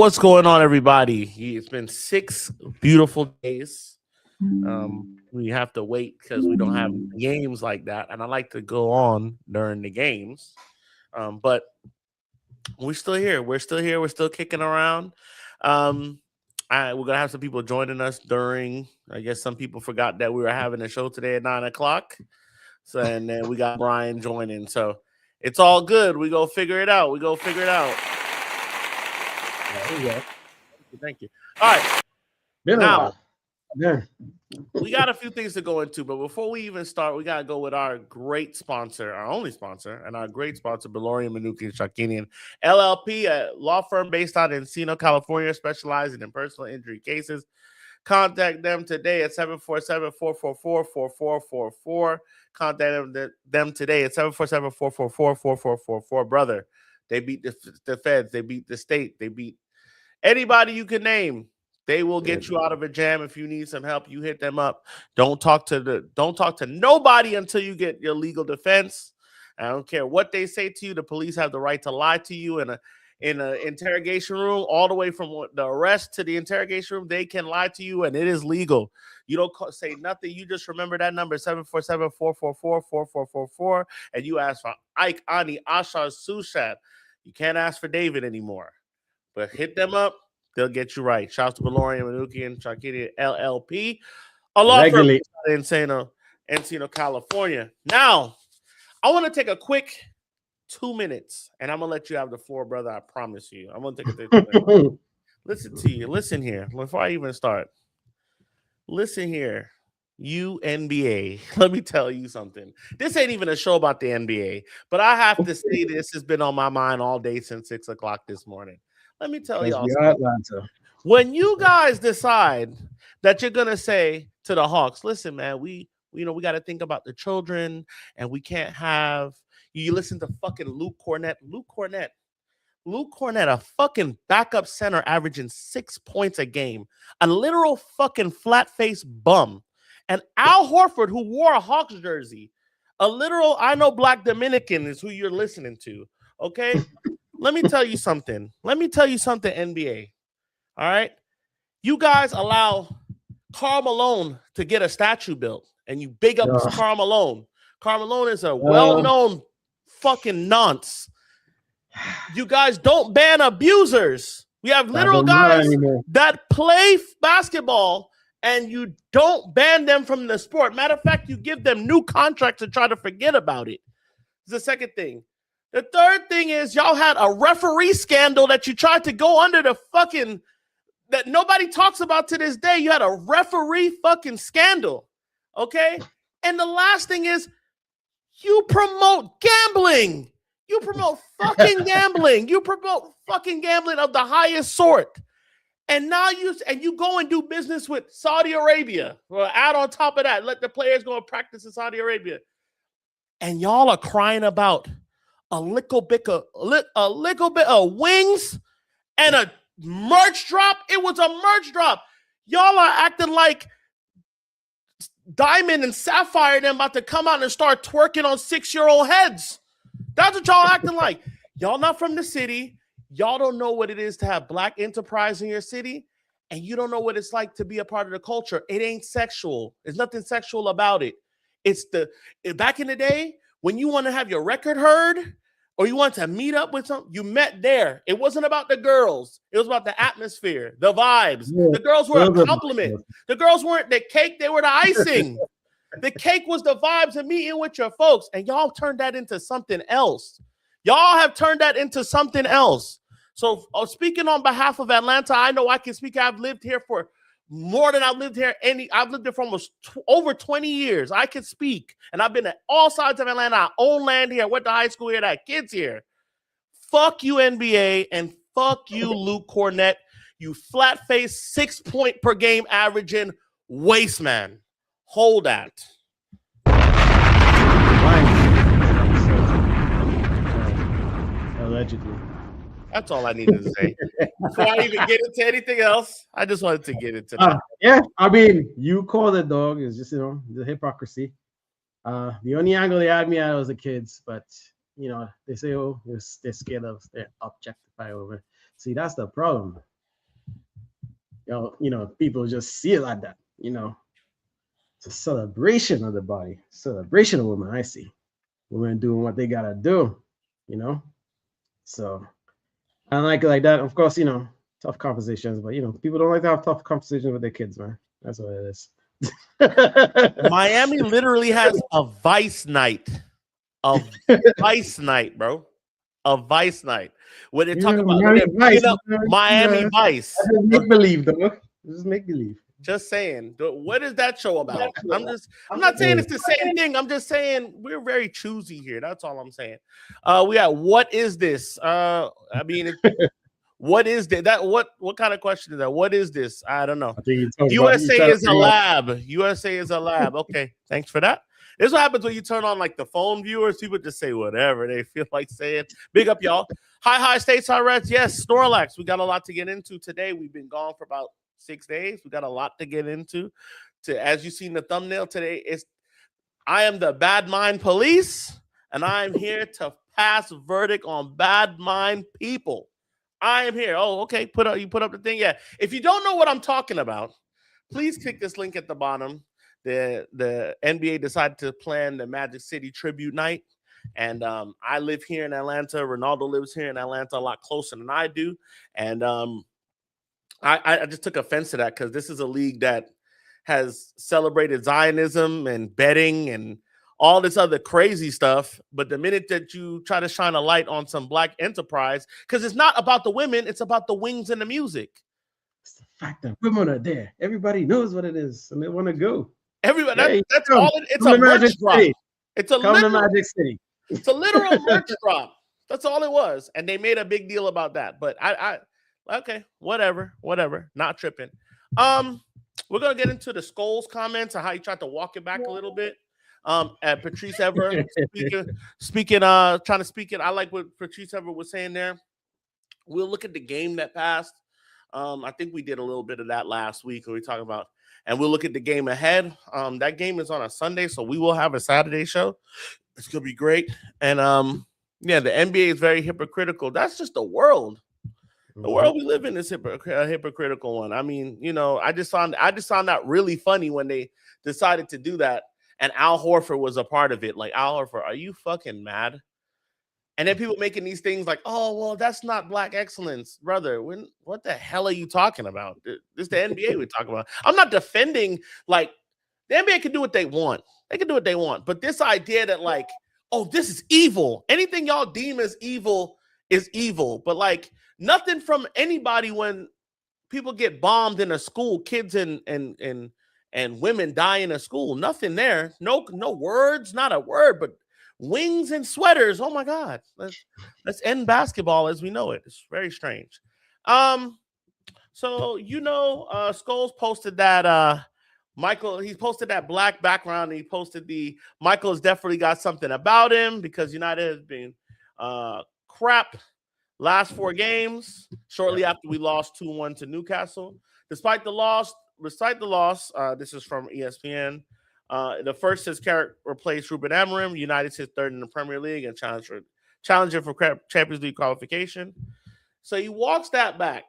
What's going on, everybody? It's been 6 beautiful days. We have to wait because we don't have games like that, and I like to go on during the games. But we're still here. We're still here. We're still kicking around. We're gonna have some people joining us during. I guess some people forgot that we were having a show today at 9 o'clock. So, and then we got Brian joining. So it's all good. We go figure it out. There you go. Thank you. All right. Now, we got a few things to go into, but before we even start, we got to go with our great sponsor, our only sponsor, and our great sponsor, Belorian, Manuki, and Shakinian, LLP, a law firm based out in Encino, California, specializing in personal injury cases. Contact them today at 747-444-4444. Contact them today at 747-444-4444. Brother, they beat the feds. They beat the state. They beat anybody you can name. They will get you out of a jam. If you need some help, you hit them up. Don't talk to nobody until you get your legal defense. I don't care what they say to you. The police have the right to lie to you in an interrogation room, all the way from the arrest to the interrogation room. They can lie to you, and it is legal. You don't say nothing. You just remember that number, 747-444-4444, and you ask for Ike, Ani, Asha, Sushat. You can't ask for David anymore. But hit them up. They'll get you right. Shouts to Belorian, Manuki, and Shakini LLP. A law firm in Encino, California. Now, I want to take a quick 2 minutes, and I'm going to let you have the floor, brother. I promise you. I'm going to take a 2 minutes. Listen to you. Listen here. Before I even start. Listen here. You NBA. Let me tell you something. This ain't even a show about the NBA, but I have to say this has been on my mind all day since 6 o'clock this morning. Let me tell y'all something. When you guys decide that you're gonna say to the Hawks, listen, man, we got to think about the children, and we can't have you listen to fucking Luke Cornett, a fucking backup center averaging 6 points a game, a literal fucking flat-faced bum, and Al Horford, who wore a Hawks jersey, a literal I know black Dominican is who you're listening to, okay? Let me tell you something, NBA. All right? You guys allow Karl Malone to get a statue built, and you big up Karl Malone. Karl Malone is a well-known fucking nonce. You guys don't ban abusers. We have literal guys that play basketball, and you don't ban them from the sport. Matter of fact, you give them new contracts to try to forget about it. It's the second thing. The third thing is y'all had a referee scandal that you tried to go under the fucking that nobody talks about to this day. You had a referee fucking scandal, okay? And the last thing is you promote gambling. You promote fucking gambling. You promote fucking gambling of the highest sort. And now you go and do business with Saudi Arabia. Well, add on top of that, let the players go and practice in Saudi Arabia. And y'all are crying about a little bit of wings and a merch drop. It was a merch drop. Y'all are acting like Diamond and Sapphire and them about to come out and start twerking on 6-year-old heads. That's what y'all acting like. Y'all not from the city. Y'all don't know what it is to have black enterprise in your city, and you don't know what it's like to be a part of the culture. It ain't sexual. There's nothing sexual about it. It's back in the day when you want to have your record heard or you want to meet up with some, you met there. It wasn't about the girls. It was about the atmosphere, the vibes. Yeah. The girls were a compliment. The girls weren't the cake. They were the icing. The cake was the vibes of meeting with your folks, and y'all turned that into something else. Y'all have turned that into something else. So speaking on behalf of Atlanta, I know I can speak. I've lived here for more than I've lived here. I've lived there for almost over 20 years. I can speak, and I've been at all sides of Atlanta. I own land here. I went to high school here. I had kids here. Fuck you, NBA, and fuck you, Luke Cornett. You flat-faced 6 point per game averaging waste man. Hold that. Allegedly. That's all I needed to say. Before I even get into anything else, I just wanted to get into that. Yeah, I mean, you call it, dog. It's just, the hypocrisy. The only angle they had me at was the kids, but, they say, they're scared of their objectify over. See, that's the problem. people just see it like that. It's a celebration of the body, celebration of women. I see women doing what they gotta do. So I like it like that. Of course, tough conversations, but people don't like to have tough conversations with their kids, man. That's what it is. Miami literally has a vice night. A vice night, bro. A vice night. When they talk about Miami Vice. Make believe, though. Just make believe. Just saying. What is that show about? I'm not saying it's the same thing. I'm just saying we're very choosy here. That's all I'm saying. We got what is this? What is that? What kind of question is that? What is this? I don't know. USA is a lab. USA is a lab. Okay, thanks for that. This is what happens when you turn on like the phone viewers. People just say whatever they feel like saying. Big up, y'all. Hi, Stateside Reds. Yes, Snorlax. We got a lot to get into today. We've been gone for about 6 days. We got a lot to get into. As you see in the thumbnail today, I am the Bad Mind Police, and I am here to pass verdict on bad mind people. I am here. Oh, okay. You put up the thing. Yeah. If you don't know what I'm talking about, please click this link at the bottom. The NBA decided to plan the Magic City tribute night. And I live here in Atlanta. Ronaldo lives here in Atlanta a lot closer than I do. And I just took offense to that because this is a league that has celebrated Zionism and betting and all this other crazy stuff. But the minute that you try to shine a light on some black enterprise, because it's not about the women, it's about the wings and the music. It's the fact that women are there. Everybody knows what it is and they want to go. Everybody, that's all it's a merch drop. It's a Magic City. It's a literal merch drop. That's all it was. And they made a big deal about that. But okay, whatever. Not tripping. We're gonna get into the Scholes comments and how he tried to walk it back a little bit. At Patrice Ever speaking, trying to speak it. I like what Patrice Ever was saying there. We'll look at the game that passed. I think we did a little bit of that last week when we talked about, and we'll look at the game ahead. That game is on a Sunday, so we will have a Saturday show. It's gonna be great. And the NBA is very hypocritical. That's just the world. The world we live in is a hypocritical one. I mean, I just found that really funny when they decided to do that. And Al Horford was a part of it. Like, Al Horford, are you fucking mad? And then people making these things like, oh, well, that's not black excellence. Brother, what the hell are you talking about? This is the NBA we're talking about. I'm not defending, like, the NBA can do what they want. They can do what they want. But this idea that, like, oh, this is evil. Anything y'all deem as evil is evil. But, like, nothing from anybody when people get bombed in a school, kids and women die in a school. Nothing there. No words, not a word, but wings and sweaters. Oh my God. Let's end basketball as we know it. It's very strange. So Scholes posted that Michael, he posted that black background, and he posted Michael has definitely got something about him because United has been crap last 4 games shortly after we lost 2-1 to Newcastle. Despite the loss, this is from ESPN. The first says Carrick replaced Ruben Amorim. United sits 3rd in the Premier League and challenger for Champions League qualification. So he walks that back.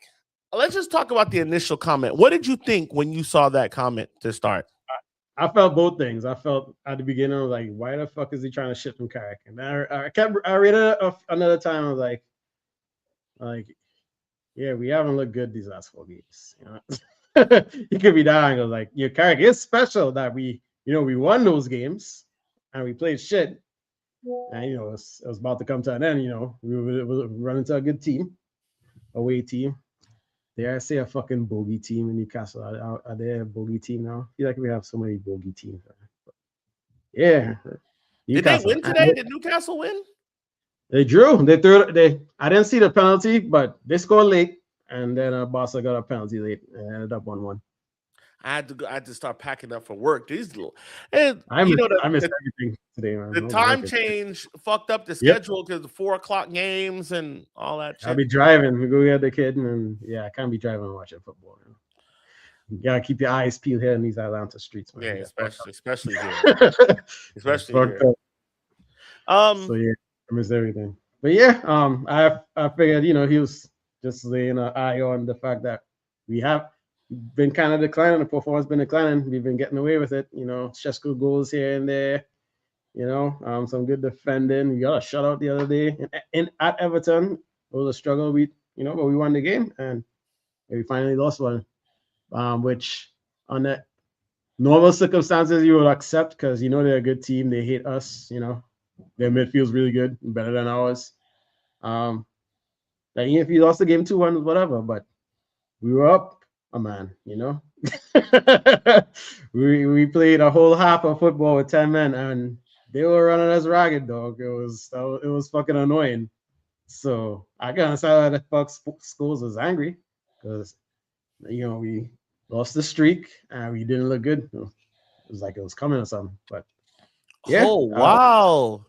Let's just talk about the initial comment. What did you think when you saw that comment to start? I felt both things. I felt at the beginning, I was like, why the fuck is he trying to shit from Carrick? And I read it another time. I was like, yeah, we haven't looked good these last 4 games. He could be dying. I was like, your Carrick is special that we won those games and we played shit. And it was about to come to an end. We were running to a good team, away team. Dare I say a fucking bogey team in Newcastle? Are they a bogey team now? I feel like we have so many bogey teams. But yeah. Did they win today? Did Newcastle win? They drew. I didn't see the penalty, but they scored late. And then Barca got a penalty late and ended up 1-1. I had to start packing up for work. I missed everything today, man. The time change fucked up the schedule because the 4 o'clock games and all that shit. I'll be driving. We go get the kid, and I can't be driving and watching football. You gotta keep your eyes peeled here in these Atlanta streets, man. Yeah, especially here. Especially here. So yeah, I missed everything. But yeah, I figured, he was just laying an eye on the fact that we been kind of declining. The performance been declining. We've been getting away with it. Shesko goals here and there. Some good defending. We got a shutout the other day at Everton. It was a struggle. But we won the game and we finally lost one. Which on the normal circumstances you would accept because they're a good team. They hate us. Their midfield's really good, better than ours. Like if you lost the game 2-1, whatever, but we were up a man. we played a whole half of football with 10 men and they were running us ragged, dog. It was fucking annoying. So I can understand why the fuck Scholes was angry because we lost the streak and we didn't look good. It was like it was coming or something. But yeah. Oh wow.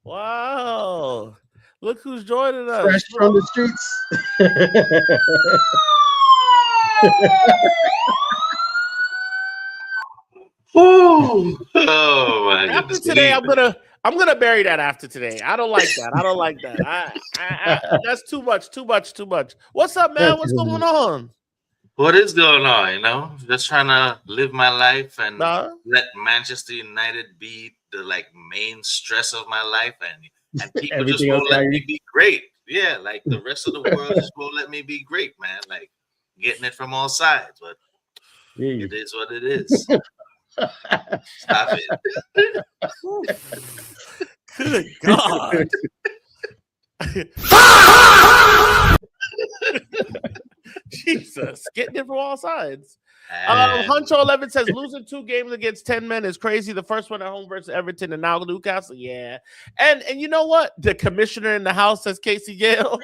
Wow. Look who's joining us. Fresh from the streets. Oh my after goodness. today, I'm gonna bury that after today. I don't like that. I that's too much. What's up, man? What's going on? What is going on? Just trying to live my life and let Manchester United be the main stress of my life and people just won't let me be great. Yeah, like the rest of the world just won't let me be great, man. Like getting it from all sides, but it is what it is. Stop it. Good God. Jesus, getting it from all sides. Huncho 11 says losing 2 games against 10 men is crazy. The first one at home versus Everton and now Newcastle. Yeah. And you know what? The commissioner in the house says Casey Gale.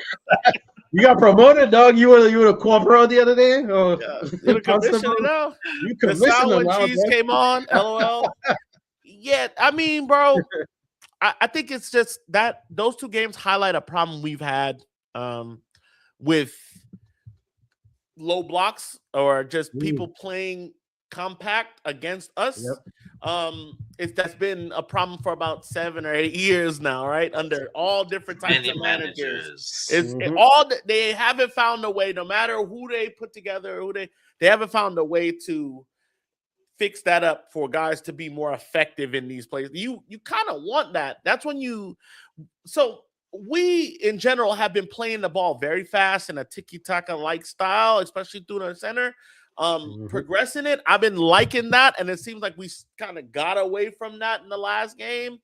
You got promoted, dog. You were a corporal the other day. Oh, you're the commissioner now. The sour cheese came on. LOL. Yeah, I mean, bro, I think it's just that those 2 games highlight a problem we've had with low blocks or just people playing compact against us. That's been a problem for about 7 or 8 years now, right? Under all different types of managers. They haven't found a way, no matter who they put together, they haven't found a way to fix that up for guys to be more effective in these plays. You kind of want that. That's when we in general have been playing the ball very fast in a tiki-taka like style, especially through the center. Progressing it. I've been liking that, and it seems like we kind of got away from that in the last game.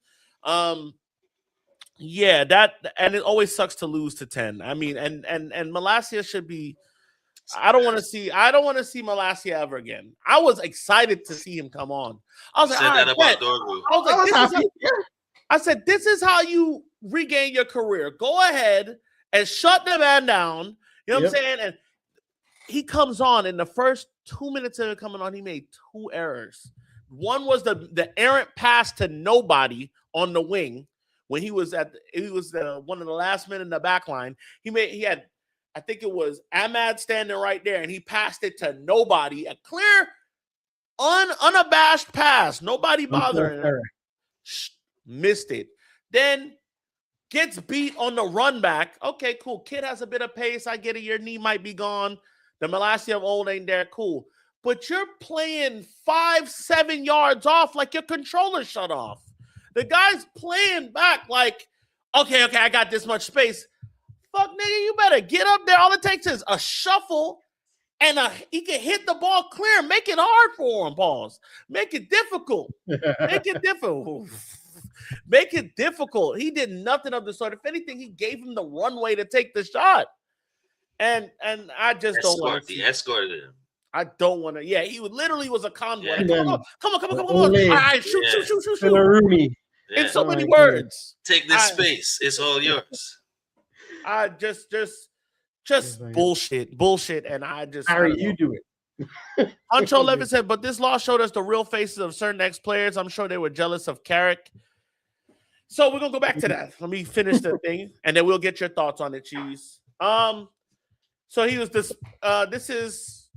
Yeah, that, and it always sucks to lose to 10. I mean, and Malacia should be. I don't want to see Malacia ever again. I was excited to see him come on. I was like, I said, this is how you regain your career. Go ahead and shut the man down. You know what I'm saying? And he comes on in the first 2 minutes of him coming on. He made 2 errors. One was the errant pass to nobody on the wing when he was one of the last men in the back line. He had, I think it was Ahmad standing right there, and he passed it to nobody. A clear, unabashed pass. Nobody bothering him. Missed it. Then gets beat on the run back. Okay, cool. Kid has a bit of pace. I get it. Your knee might be gone. The Malacia of old ain't there. Cool. But you're playing 5-7 yards off like your controller shut off. The guy's playing back like, okay, I got this much space. Fuck, nigga, you better get up there. All it takes is a shuffle and he can hit the ball clear. Make it hard for him, pause. Make it difficult. Make it difficult. Make it difficult. He did nothing of the sort. If anything, he gave him the runway to take the shot. And I just don't want to. He escorted him. I don't want to. Yeah, he literally was a convoy. Yeah. Come on. All right, shoot. In so many words. Take this space. It's all yours. I just bullshit. And I just. Harry, you do it. Huncho Levin said, but this loss showed us the real faces of certain ex-players. I'm sure they were jealous of Carrick. So we're going to go back to that. Let me finish the thing, and then we'll get your thoughts on it, Cheese. So he was this. This is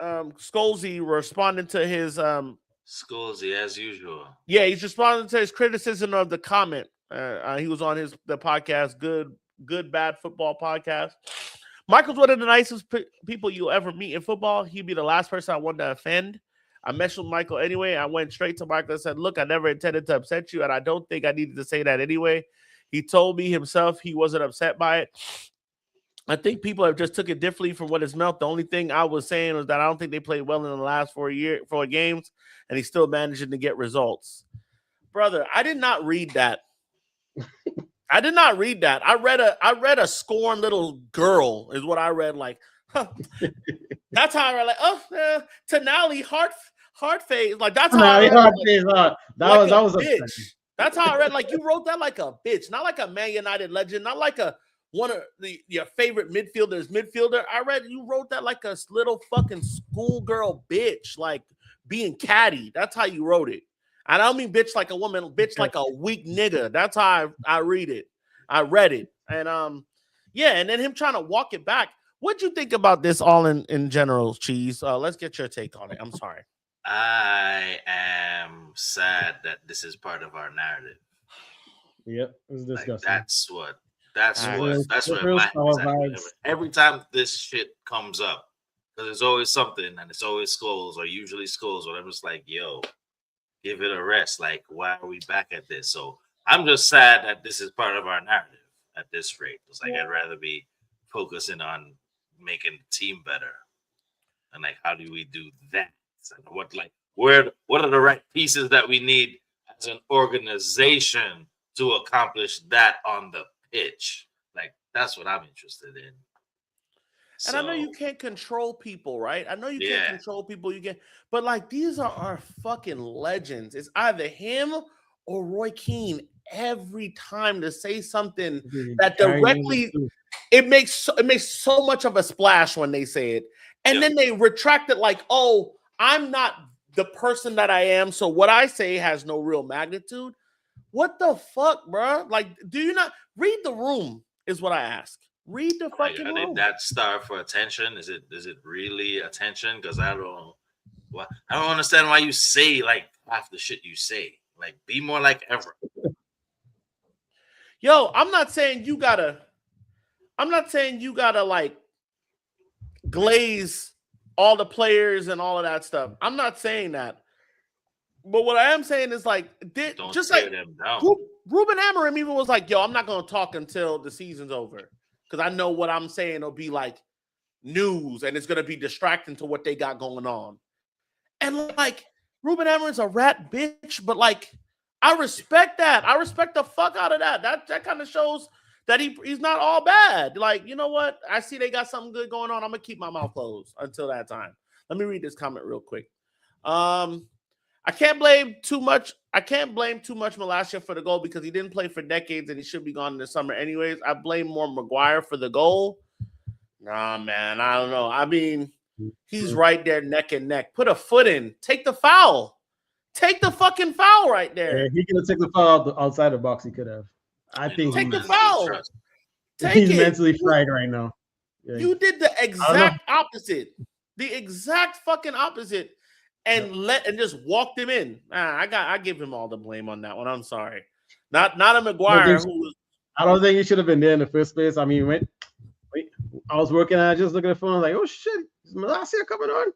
Scholesy responding to his. Scholesy, as usual. Yeah, he's responding to his criticism of the comment. He was on the podcast, Good Bad Football Podcast. Michael's one of the nicest people you'll ever meet in football. He'd be the last person I wanted to offend. I messaged with Michael anyway. I went straight to Michael and said, look, I never intended to upset you, and I don't think I needed to say that anyway. He told me himself he wasn't upset by it. I think people have just took it differently from what it's meant. The only thing I was saying was that I don't think they played well in the last 4 games, and he's still managing to get results. Brother, I did not read that. I did not read that. I read a scorned little girl is what I read. Like, huh. That's how I read. Like, Tenali heart phase. Like that's how I read. That was a bitch. That's how I read. Like you wrote that like a bitch, not like a Man United legend, not like one of your favorite midfielder. I read you wrote that like a little fucking schoolgirl bitch, like being catty. That's how you wrote it. I don't mean bitch like a woman, bitch like a weak nigga. That's how I read it. I read it. And yeah, and then him trying to walk it back. What'd you think about this all in general, Cheese? Let's get your take on it. I'm sorry. I am sad that this is part of our narrative. Yep, it was disgusting. Like, that's where my vibes. Every time this shit comes up, because there's always something, and it's always Scholes or usually Scholes, whatever. It's like, yo, give it a rest. Like, why are we back at this? So I'm just sad that this is part of our narrative at this rate. It's like I'd rather be focusing on making the team better, and like, how do we do that? And what are the right pieces that we need as an organization to accomplish that on the pitch? Like, that's what I'm interested in. And I know you can't control people, right? I know you can't control people. But like these are our fucking legends. It's either him or Roy Keane every time to say something that directly it makes so much of a splash when they say it, and then they retract it like, oh, I'm not the person that I am, so what I say has no real magnitude. What the fuck, bro? Like, do you not read the room? Is what I ask. Read the fucking room. Did that starve for attention? Is it really attention? Because I don't understand why you say like half the shit you say. Like, be more like Evra. Yo, I'm not saying you gotta like glaze all the players and all of that stuff. I'm not saying that. But what I am saying is like, just like Ruben Amorim even was like, yo, I'm not going to talk until the season's over. Because I know what I'm saying will be like news and it's going to be distracting to what they got going on. And like, Ruben Amorim's a rat bitch, but like, I respect that. I respect the fuck out of that. That kind of shows that he's not all bad. Like, you know what? I see they got something good going on. I'm going to keep my mouth closed until that time. Let me read this comment real quick. I can't blame too much Malacia for the goal because he didn't play for decades and he should be gone in the summer anyways. I blame more Maguire for the goal. Nah, man, I don't know. I mean, he's right there neck and neck. Put a foot in. Take the foul. Take the fucking foul right there. Yeah, he could have taken the foul outside the box. He could have. I think take the foul. He's mentally fried right now. Yeah. You did the exact opposite. The exact fucking opposite. And just walked him in. I give him all the blame on that one. I'm sorry. Not a Maguire. I don't think he should have been there in the first place. I mean, wait. I was working and I just looked at the phone. I was like, oh shit, is Malacia coming on?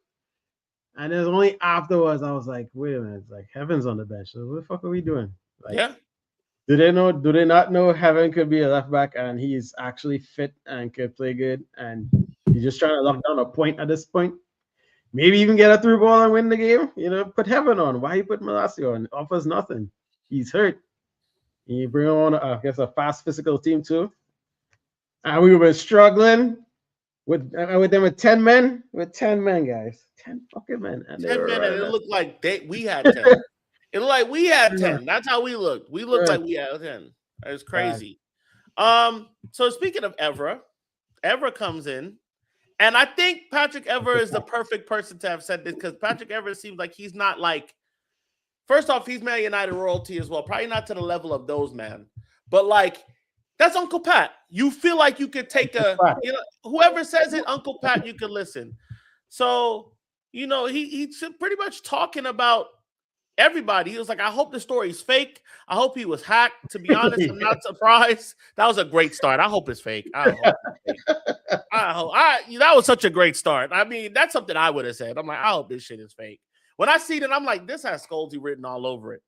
And then only afterwards I was like, wait a minute, it's like Heaven's on the bench. So what the fuck are we doing? Like, yeah. Do they not know Heaven could be a left back and he's actually fit and could play good? And you're just trying to lock down a point at this point? Maybe even get a through ball and win the game. You know, put Heaven on. Why you put Malacia on? Offers nothing. He's hurt. And you bring him on, I guess, a fast physical team too. And we were struggling with 10 men. With 10 men, guys. 10 fucking men. And 10 men, and it looked like we had 10. It looked like we had 10. That's how we looked. We looked like we had 10. It's crazy. So speaking of Evra comes in. And I think Patrick Evra is the perfect person to have said this because Patrick Evra seems like he's not like, first off, he's Man United royalty as well. Probably not to the level of those, man. But like, that's Uncle Pat. You feel like you could take whoever says it, Uncle Pat, you could listen. So, you know, he's pretty much talking about everybody. He was like, I hope the story's fake. I hope he was hacked. To be honest, I'm not surprised. That was a great start. I hope it's fake. That was such a great start. I mean, that's something I would have said. I'm like, I hope this shit is fake. When I see it, I'm like, this has Scholes written all over it.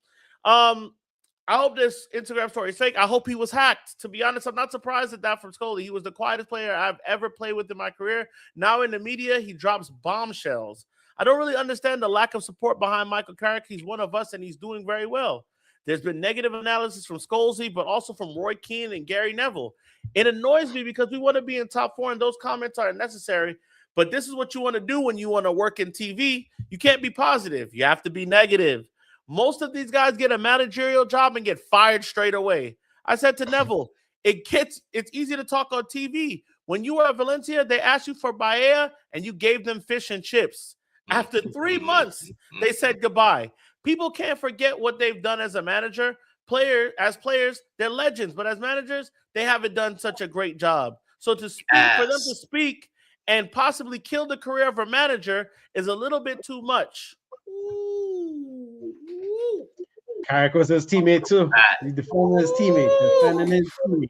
I hope this Instagram story is fake. I hope he was hacked. To be honest, I'm not surprised at that from Scholes. He was the quietest player I've ever played with in my career. Now in the media, he drops bombshells. I don't really understand the lack of support behind Michael Carrick. He's one of us, and he's doing very well. There's been negative analysis from Scholes, but also from Roy Keane and Gary Neville. It annoys me because we want to be in top 4, and those comments are necessary. But this is what you want to do when you want to work in TV. You can't be positive. You have to be negative. Most of these guys get a managerial job and get fired straight away. I said to Neville, it's easy to talk on TV. When you were at Valencia, they asked you for paella, and you gave them fish and chips. After 3 months, they said goodbye. People can't forget what they've done as a manager. As players, they're legends, but as managers, they haven't done such a great job. So for them to speak and possibly kill the career of a manager is a little bit too much. Carrick was his teammate too. He defended his teammate.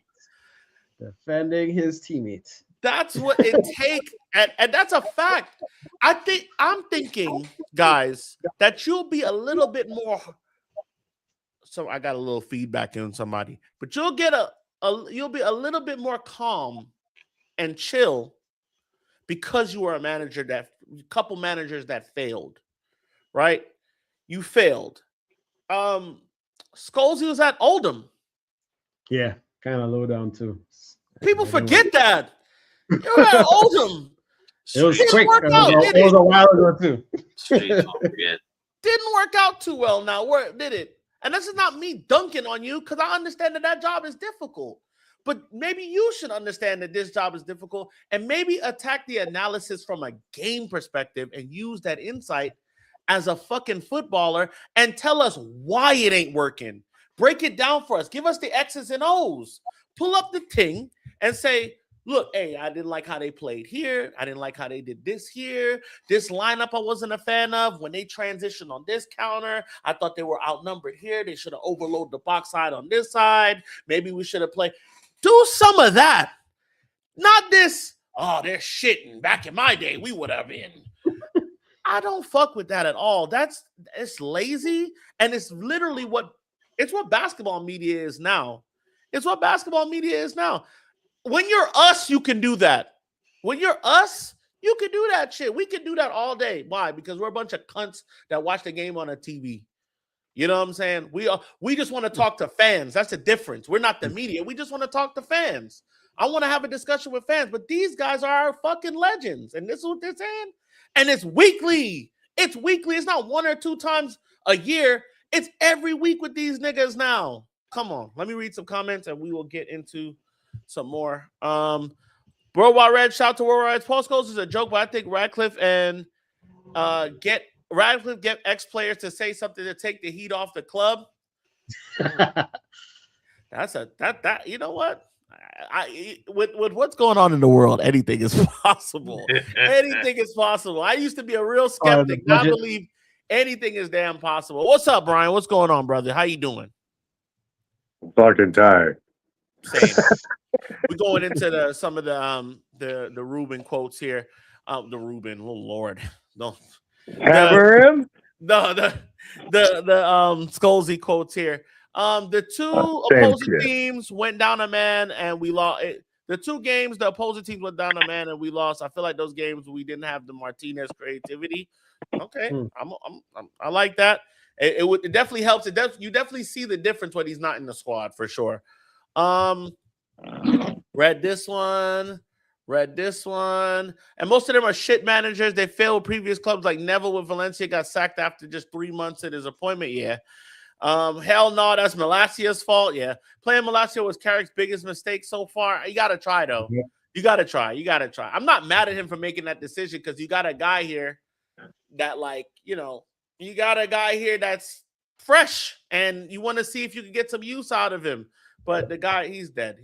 Defending his teammates. That's what it takes, and that's a fact. I'm thinking, guys, that you'll be a little bit more. So I got a little feedback in somebody, but you'll get you'll be a little bit more calm and chill because you were a manager couple managers that failed, right? You failed. Scholes was at Oldham. Yeah, kind of low down too. People forget that. You were at Oldham. It was quick. It was a while ago too. Didn't work out too well now. Where did it? And this is not me dunking on you because I understand that job is difficult. But maybe you should understand that this job is difficult and maybe attack the analysis from a game perspective and use that insight as a fucking footballer and tell us why it ain't working. Break it down for us. Give us the X's and O's. Pull up the thing and say, look, hey, I didn't like how they played here. I didn't like how they did this here. This lineup I wasn't a fan of. When they transitioned on this counter, I thought they were outnumbered here. They should have overloaded the box side on this side. Maybe we should have played. Do some of that. Not this, oh, they're shitting. Back in my day, we would have been. I don't fuck with that at all. It's lazy, and it's literally what basketball media is now. It's what basketball media is now. When you're us, you can do that. When you're us, you can do that shit. We can do that all day. Why? Because we're a bunch of cunts that watch the game on a TV. You know what I'm saying? We just want to talk to fans. That's the difference. We're not the media. We just want to talk to fans. I want to have a discussion with fans, but these guys are our fucking legends. And this is what they're saying. And it's weekly. It's weekly. It's not 1 or 2 times a year. It's every week with these niggas now. Come on. Let me read some comments and we will get into some more. Worldwide Red, shout to Worldwide Red. Paul Scholes is a joke, but I think Radcliffe get ex-players to say something to take the heat off the club. That you know what? With what's going on in the world, anything is possible. Anything is possible. I used to be a real skeptic. I believe anything is damn possible. What's up, Brian? What's going on, brother? How you doing? I'm fucking tired. Same. We're going into some of the Ruben quotes here. The Ruben, oh Lord, no. Hammer him? No, the Scholesy quotes here. The two opposing teams went down a man and we lost. The 2 games, the opposing teams went down a man and we lost. I feel like those games we didn't have the Martinez creativity. Okay, I like that. It definitely helps. You definitely see the difference when he's not in the squad for sure. Read this one. And most of them are shit managers. They failed previous clubs like Neville with Valencia got sacked after just 3 months at his appointment. Yeah. Hell no, that's Malasia's fault. Yeah. Playing Malasia was Carrick's biggest mistake so far. You got to try, though. Yeah. You got to try. I'm not mad at him for making that decision because you got a guy here that, like, you got a guy here that's fresh and you want to see if you can get some use out of him. But the guy, he's dead.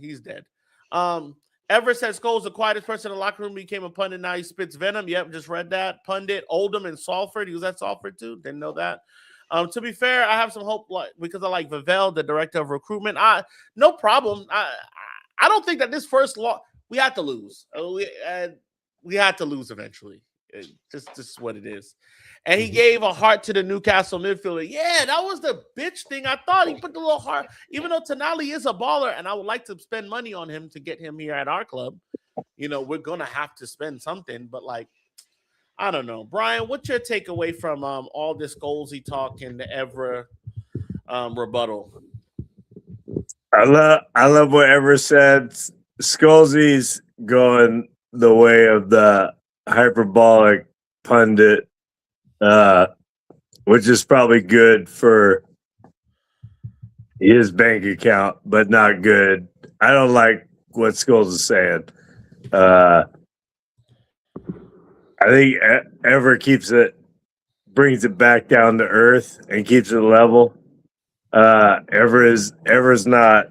Everett said Scholes, the quietest person in the locker room, became a pundit. Now he spits venom. Yep, just read that. Pundit, Oldham and Salford. He was at Salford too. Didn't know that. To be fair, I have some hope because I like Vavell, the director of recruitment. No problem. I don't think that this first loss. we had to lose. We had to lose eventually. Just what it is. And he gave a heart to the Newcastle midfielder. Yeah, that was the bitch thing. I thought he put the little heart, even though Tonali is a baller, and I would like to spend money on him to get him here at our club. You know, we're gonna have to spend something, but like, I don't know. Brian, what's your takeaway from all this Scholesy talk and the Evra rebuttal? I love what Ever said. Scholesy's going the way of the hyperbolic pundit, which is probably good for his bank account, but not good. I don't like what Scholes is saying. I think Ever brings it back down to earth and keeps it level. Ever's not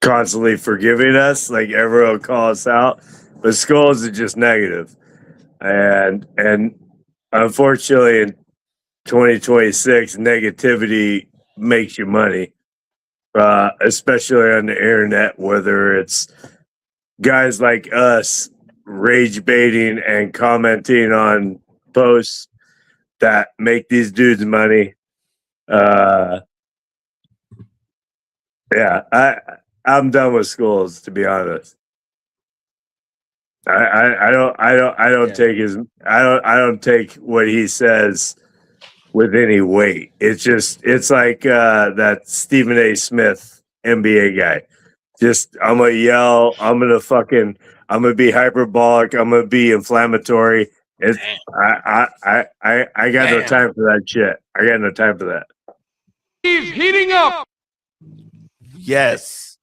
constantly forgiving us, like Ever will call us out, but Scholes is just negative. And unfortunately in 2026, negativity makes you money, especially on the internet, whether it's guys like us rage baiting and commenting on posts that make these dudes money. Yeah, I'm done with Scholes, to be honest. I don't take what he says with any weight. It's like that Stephen A. Smith NBA guy. Just I'm gonna yell, I'm gonna be hyperbolic, I'm gonna be inflammatory. I got no time for that shit. I got no time for that. He's heating up. Yes.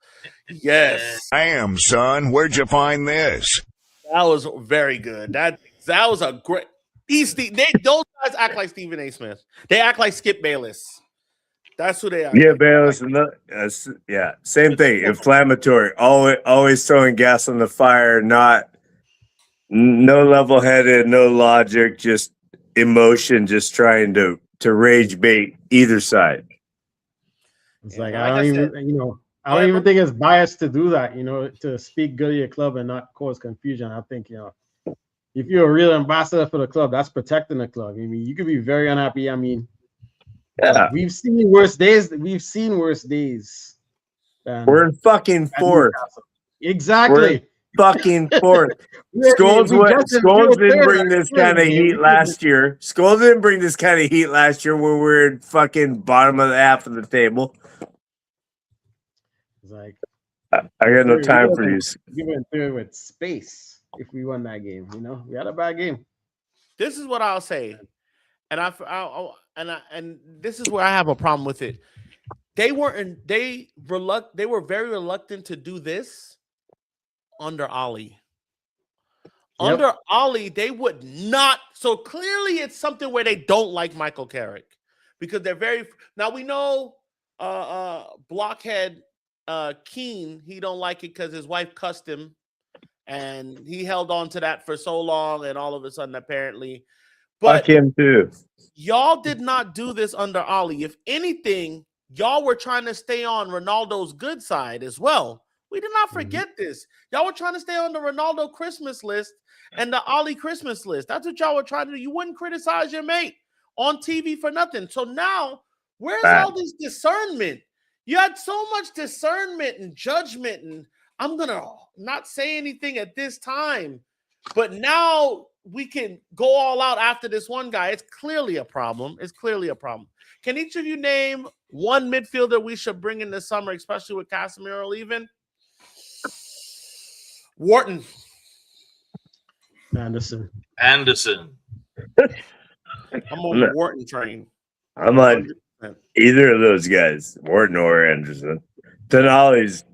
Damn, son, where'd you find this? That was very good. That was a great. Those guys act like Stephen A. Smith. They act like Skip Bayless. That's who they are. Yeah, Bayless. Yeah, same thing. Inflammatory. Always throwing gas on the fire. No level-headed. No logic. Just emotion. Just trying to rage bait either side. It's like I don't even think it's biased to do that. To speak good of your club and not cause confusion. I think if you're a real ambassador for the club, that's protecting the club. I mean, you could be very unhappy. I mean. Yeah. We've seen worse days. We're in fucking fourth. Exactly. Fucking fourth. Scholes didn't bring this kind of heat last year. Scholes didn't bring this kind of heat last year when we were in fucking bottom of the half of the table. It's like I got no time for these. Given third with space if we won that game. We had a bad game. This is what I'll say. And this is where I have a problem with it. They were very reluctant to do this under Ollie. Yep. Under Ollie, they would not. So clearly, it's something where they don't like Michael Carrick because they're very. Now we know blockhead Keane. He don't like it because his wife cussed him, and he held on to that for so long, and all of a sudden, apparently. But fuck him too. Y'all did not do this under Ollie. If anything, y'all were trying to stay on Ronaldo's good side as well. We did not forget this. Y'all were trying to stay on the Ronaldo Christmas list and the Ollie Christmas list. That's what y'all were trying to do. You wouldn't criticize your mate on TV for nothing. So now, where's all this discernment? You had so much discernment and judgment, and I'm going to not say anything at this time. But now we can go all out after this one guy. It's clearly a problem. Can each of you name one midfielder we should bring in this summer, especially with Casemiro leaving? Wharton. Anderson. I'm on the Wharton train. I'm on either of those guys, Wharton or Anderson. Tonali.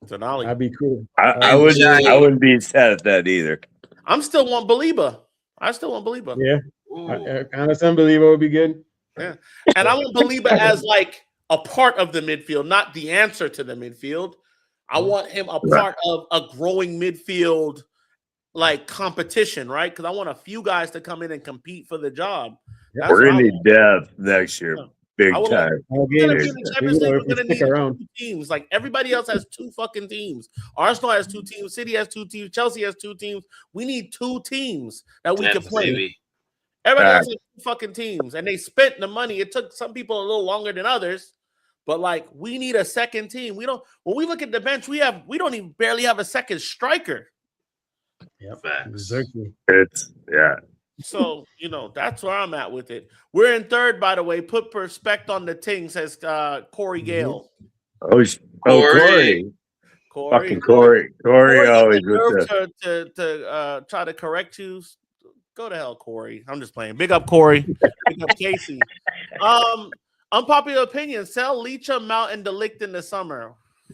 That'd be cool. I wouldn't be sad at that either. I still want Belieber. Yeah. Anderson, Belieber would be good. Yeah. And I want Belieber as like a part of the midfield, not the answer to the midfield. I want him a part of a growing midfield like competition, right? Because I want a few guys to come in and compete for the job. We're going to need depth next year. big time. We're gonna be in the Champions League. We're gonna need around. 2 teams. Like everybody else has 2 fucking teams. Arsenal has 2 teams. City has 2 teams. Chelsea has 2 teams. We need 2 teams that we can play. Baby. Everybody else has 2 fucking teams, and they spent the money. It took some people a little longer than others, but like we need a second team. We don't. When we look at the bench, we don't even barely have a second striker. Yep. Facts. Exactly. It's So, that's where I'm at with it. We're in third, by the way. Put perspect on the ting, says Corey Gale. Corey. Fucking Corey. Corey always with to try to correct you. Go to hell, Corey. I'm just playing. Big up, Corey. Big up, Casey. Unpopular opinion. Sell Leacha, Mount, and Delict in the summer.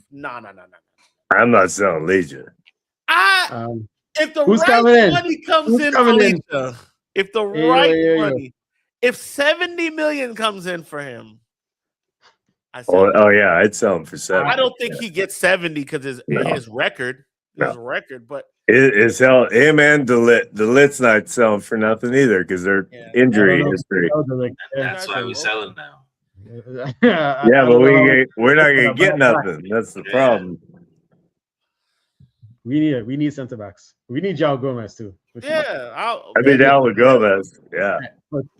No. I'm not selling Legion. If the Who's right coming in? money comes Who's in coming for in? Leacha, if the right money, if 70 million comes in for him, I'd sell him for 70. I don't think he gets 70 because his record, but it's hell. Him and Delit's not selling for nothing either because their injury history. That's why we sell it now. But we're not gonna get nothing. That's the problem. We need center backs. We need João Gomez too. I'd be down with Gomez. Yeah.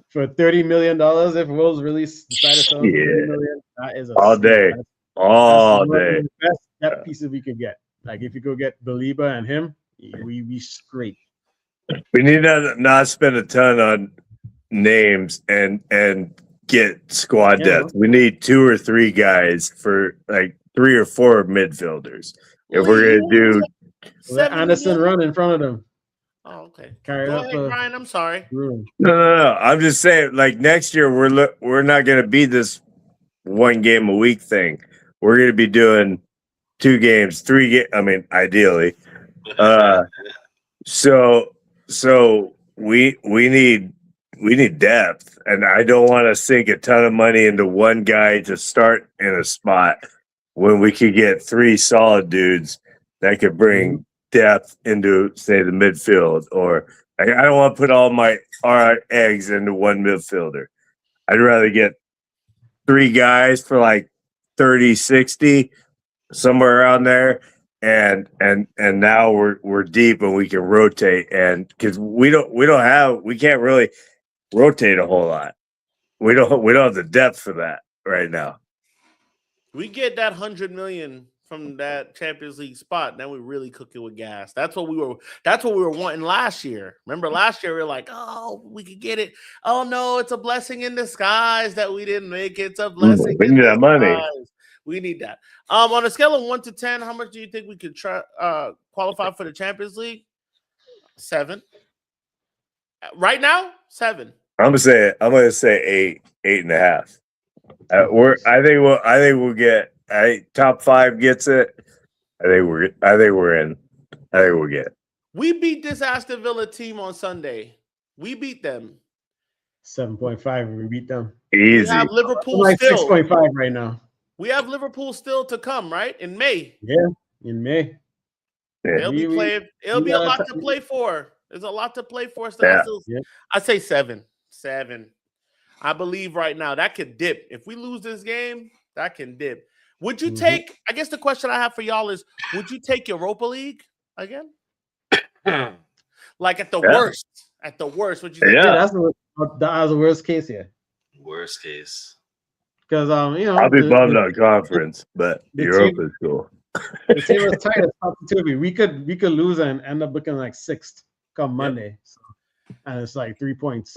For $30 million, if Wolves decided to sell him for $30 million, that is all day. The best pieces we could get. Like if you go get Baliba and him, we straight. We need to not spend a ton on names and get squad depth. We need 2 or 3 guys for like 3 or 4 midfielders. If we're gonna do let Anderson run in front of them. Oh, okay. Carry Go up ahead, Brian. I'm sorry. No. I'm just saying, like next year, we're not gonna be this 1 game a week thing. We're gonna be doing 2 games, 3 games. I mean, ideally. So we need depth, and I don't want to sink a ton of money into 1 guy to start in a spot when we could get 3 solid dudes that could bring depth into, say, the midfield. Or I don't want to put all our eggs into 1 midfielder. I'd rather get 3 guys for like 30, 60, somewhere around there. And now we're deep and we can rotate, and because we can't really rotate a whole lot. We don't have the depth for that right now. We get that 100 million from that Champions League spot, then we really cook it with gas. That's what we were wanting last year. Remember last year we were like, oh, we could get it. Oh no, it's a blessing in disguise that we didn't make it. It's a blessing. We need that money. We need that. On a scale of 1 to 10, how much do you think we could qualify for the Champions League? 7. Right now, 7. I'm gonna say 8.5. I think we'll get. Top 5 gets it. I think we're in. I think we'll get it. We beat this Aston Villa team on Sunday. We beat them. 7.5. We beat them. Easy. We have Liverpool like still. 6.5 right now. We have Liverpool still to come, right? In May. Yeah, in May. Yeah. They'll be playing. It'll be a lot to play for. There's a lot to play for. I'd say 7. 7. I believe right now that could dip. If we lose this game, that can dip. Would you take, I guess the question I have for y'all is, would you take Europa League again? Like at the worst. At the worst, would you take? Yeah, that's the worst case here. Worst case. Because I'll be bummed on conference, but Europa is cool. The team was tight as top-2. We could lose and end up looking like 6th come Monday. So, and it's like 3 points.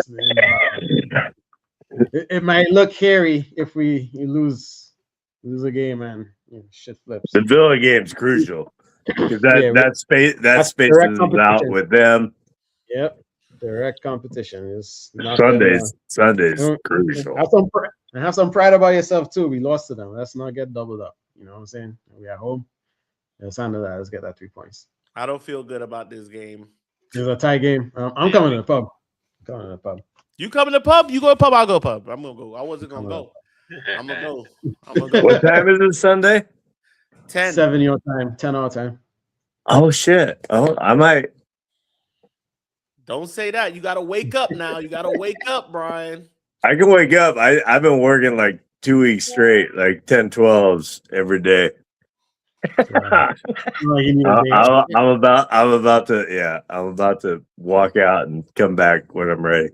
It might look hairy if we lose a game and shit flips. The Villa game's crucial because that space is out with them. Yep, direct competition is Sundays crucial. Have some pride about yourself too. We lost to them. Let's not get doubled up. You know what I'm saying? We at home. Let's handle that. Let's get that 3 points. I don't feel good about this game. It's a tie game. I'm coming to the pub. You coming to the pub? You go to the pub, I'll go to the pub. I'm gonna go. I wasn't gonna go. I'm gonna go. What time is it Sunday? 10. 7 your time, 10 our time. Oh shit. Oh, I might. Don't say that. You gotta wake up now. You gotta wake up, Brian. I can wake up. I've been working like 2 weeks straight, like 10, 12s every day. I'm about to walk out and come back when I'm ready.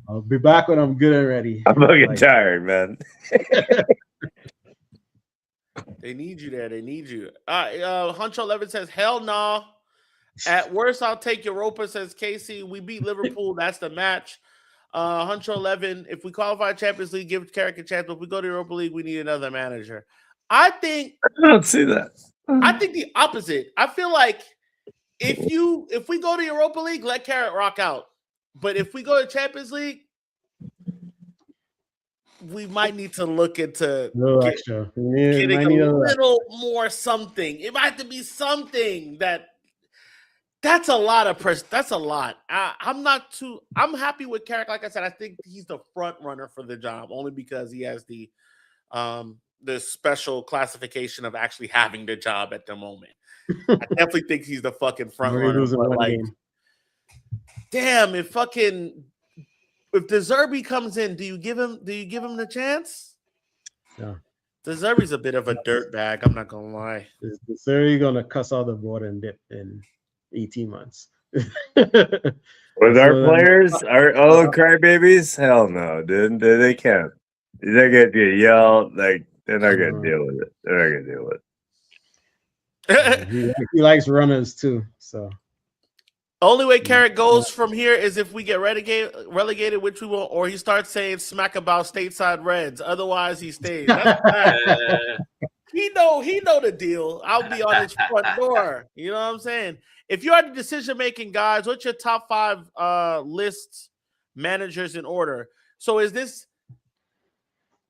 I'll be back when I'm good and ready. I'm fucking tired, man. They need you there. They need you. Huncho 11 says, hell no. Nah. At worst, I'll take Europa, says Casey. We beat Liverpool. That's the match. Huncho 11, if we qualify Champions League, give Carrick a chance. But if we go to Europa League, we need another manager. I don't see that. I think the opposite. I feel like if we go to Europa League, let Carrick rock out. But if we go to Champions League, we might need to look into getting a little more something. It might have to be something that's a lot of press. That's a lot. I'm happy with Carrick. Like I said, I think he's the front runner for the job only because he has the special classification of actually having the job at the moment. I definitely think he's the fucking front runner. Like, damn, if De Zerbi comes in, do you give him the chance? Yeah. De Zerbi's a bit of a dirt bag. I'm not gonna lie. De Zerbi gonna cuss out the board and dip in 18 months. With our players, our crybabies, hell no, dude. They can't. They're gonna get yelled. Like they're not gonna deal with it. They're not gonna deal with it. He likes runners too. So only way Carrick goes from here is if we get relegated, which we won't, or he starts saying smack about stateside Reds. Otherwise, he stays. He know the deal. I'll be on his front door. You know what I'm saying? If you're the decision-making guys, what's your top 5 list managers in order? So is this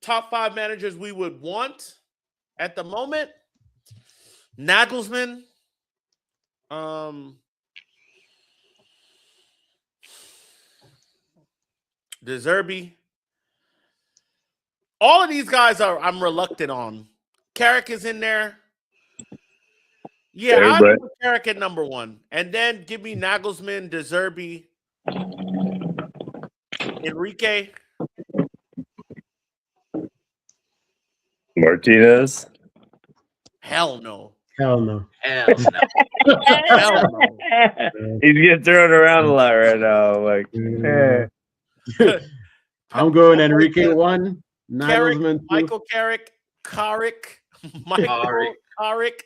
top 5 managers we would want at the moment? Nagelsmann, De Zerbi. All of these guys I'm reluctant on. Carrick is in there. Yeah, I'll put Carrick at number 1. And then give me Nagelsmann, De Zerbi, Enrique. Martinez. Hell no. Hell no. Hell no. Hell no. He's getting thrown around a lot right now. Like, I'm going Enrique 1, Nagelsmann 2. Michael Carrick,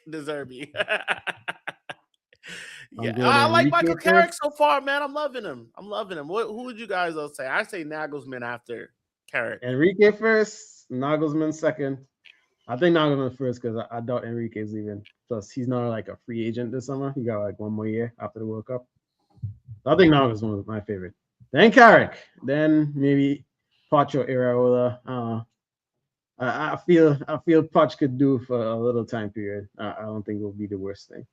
De Zerbi. Yeah, I like Michael Carrick so far, man. I'm loving him. Who would you guys all say? I say Nagelsmann after Carrick. Enrique first, Nagelsmann second. I think Nagelsmann first because I doubt Enrique's leaving. Plus, he's not like a free agent this summer. He got like 1 more year after the World Cup. So I think Nagelsmann was my favorite. Then Carrick. Then maybe Poch or Iraola. I feel Poch could do for a little time period. I don't think it will be the worst thing,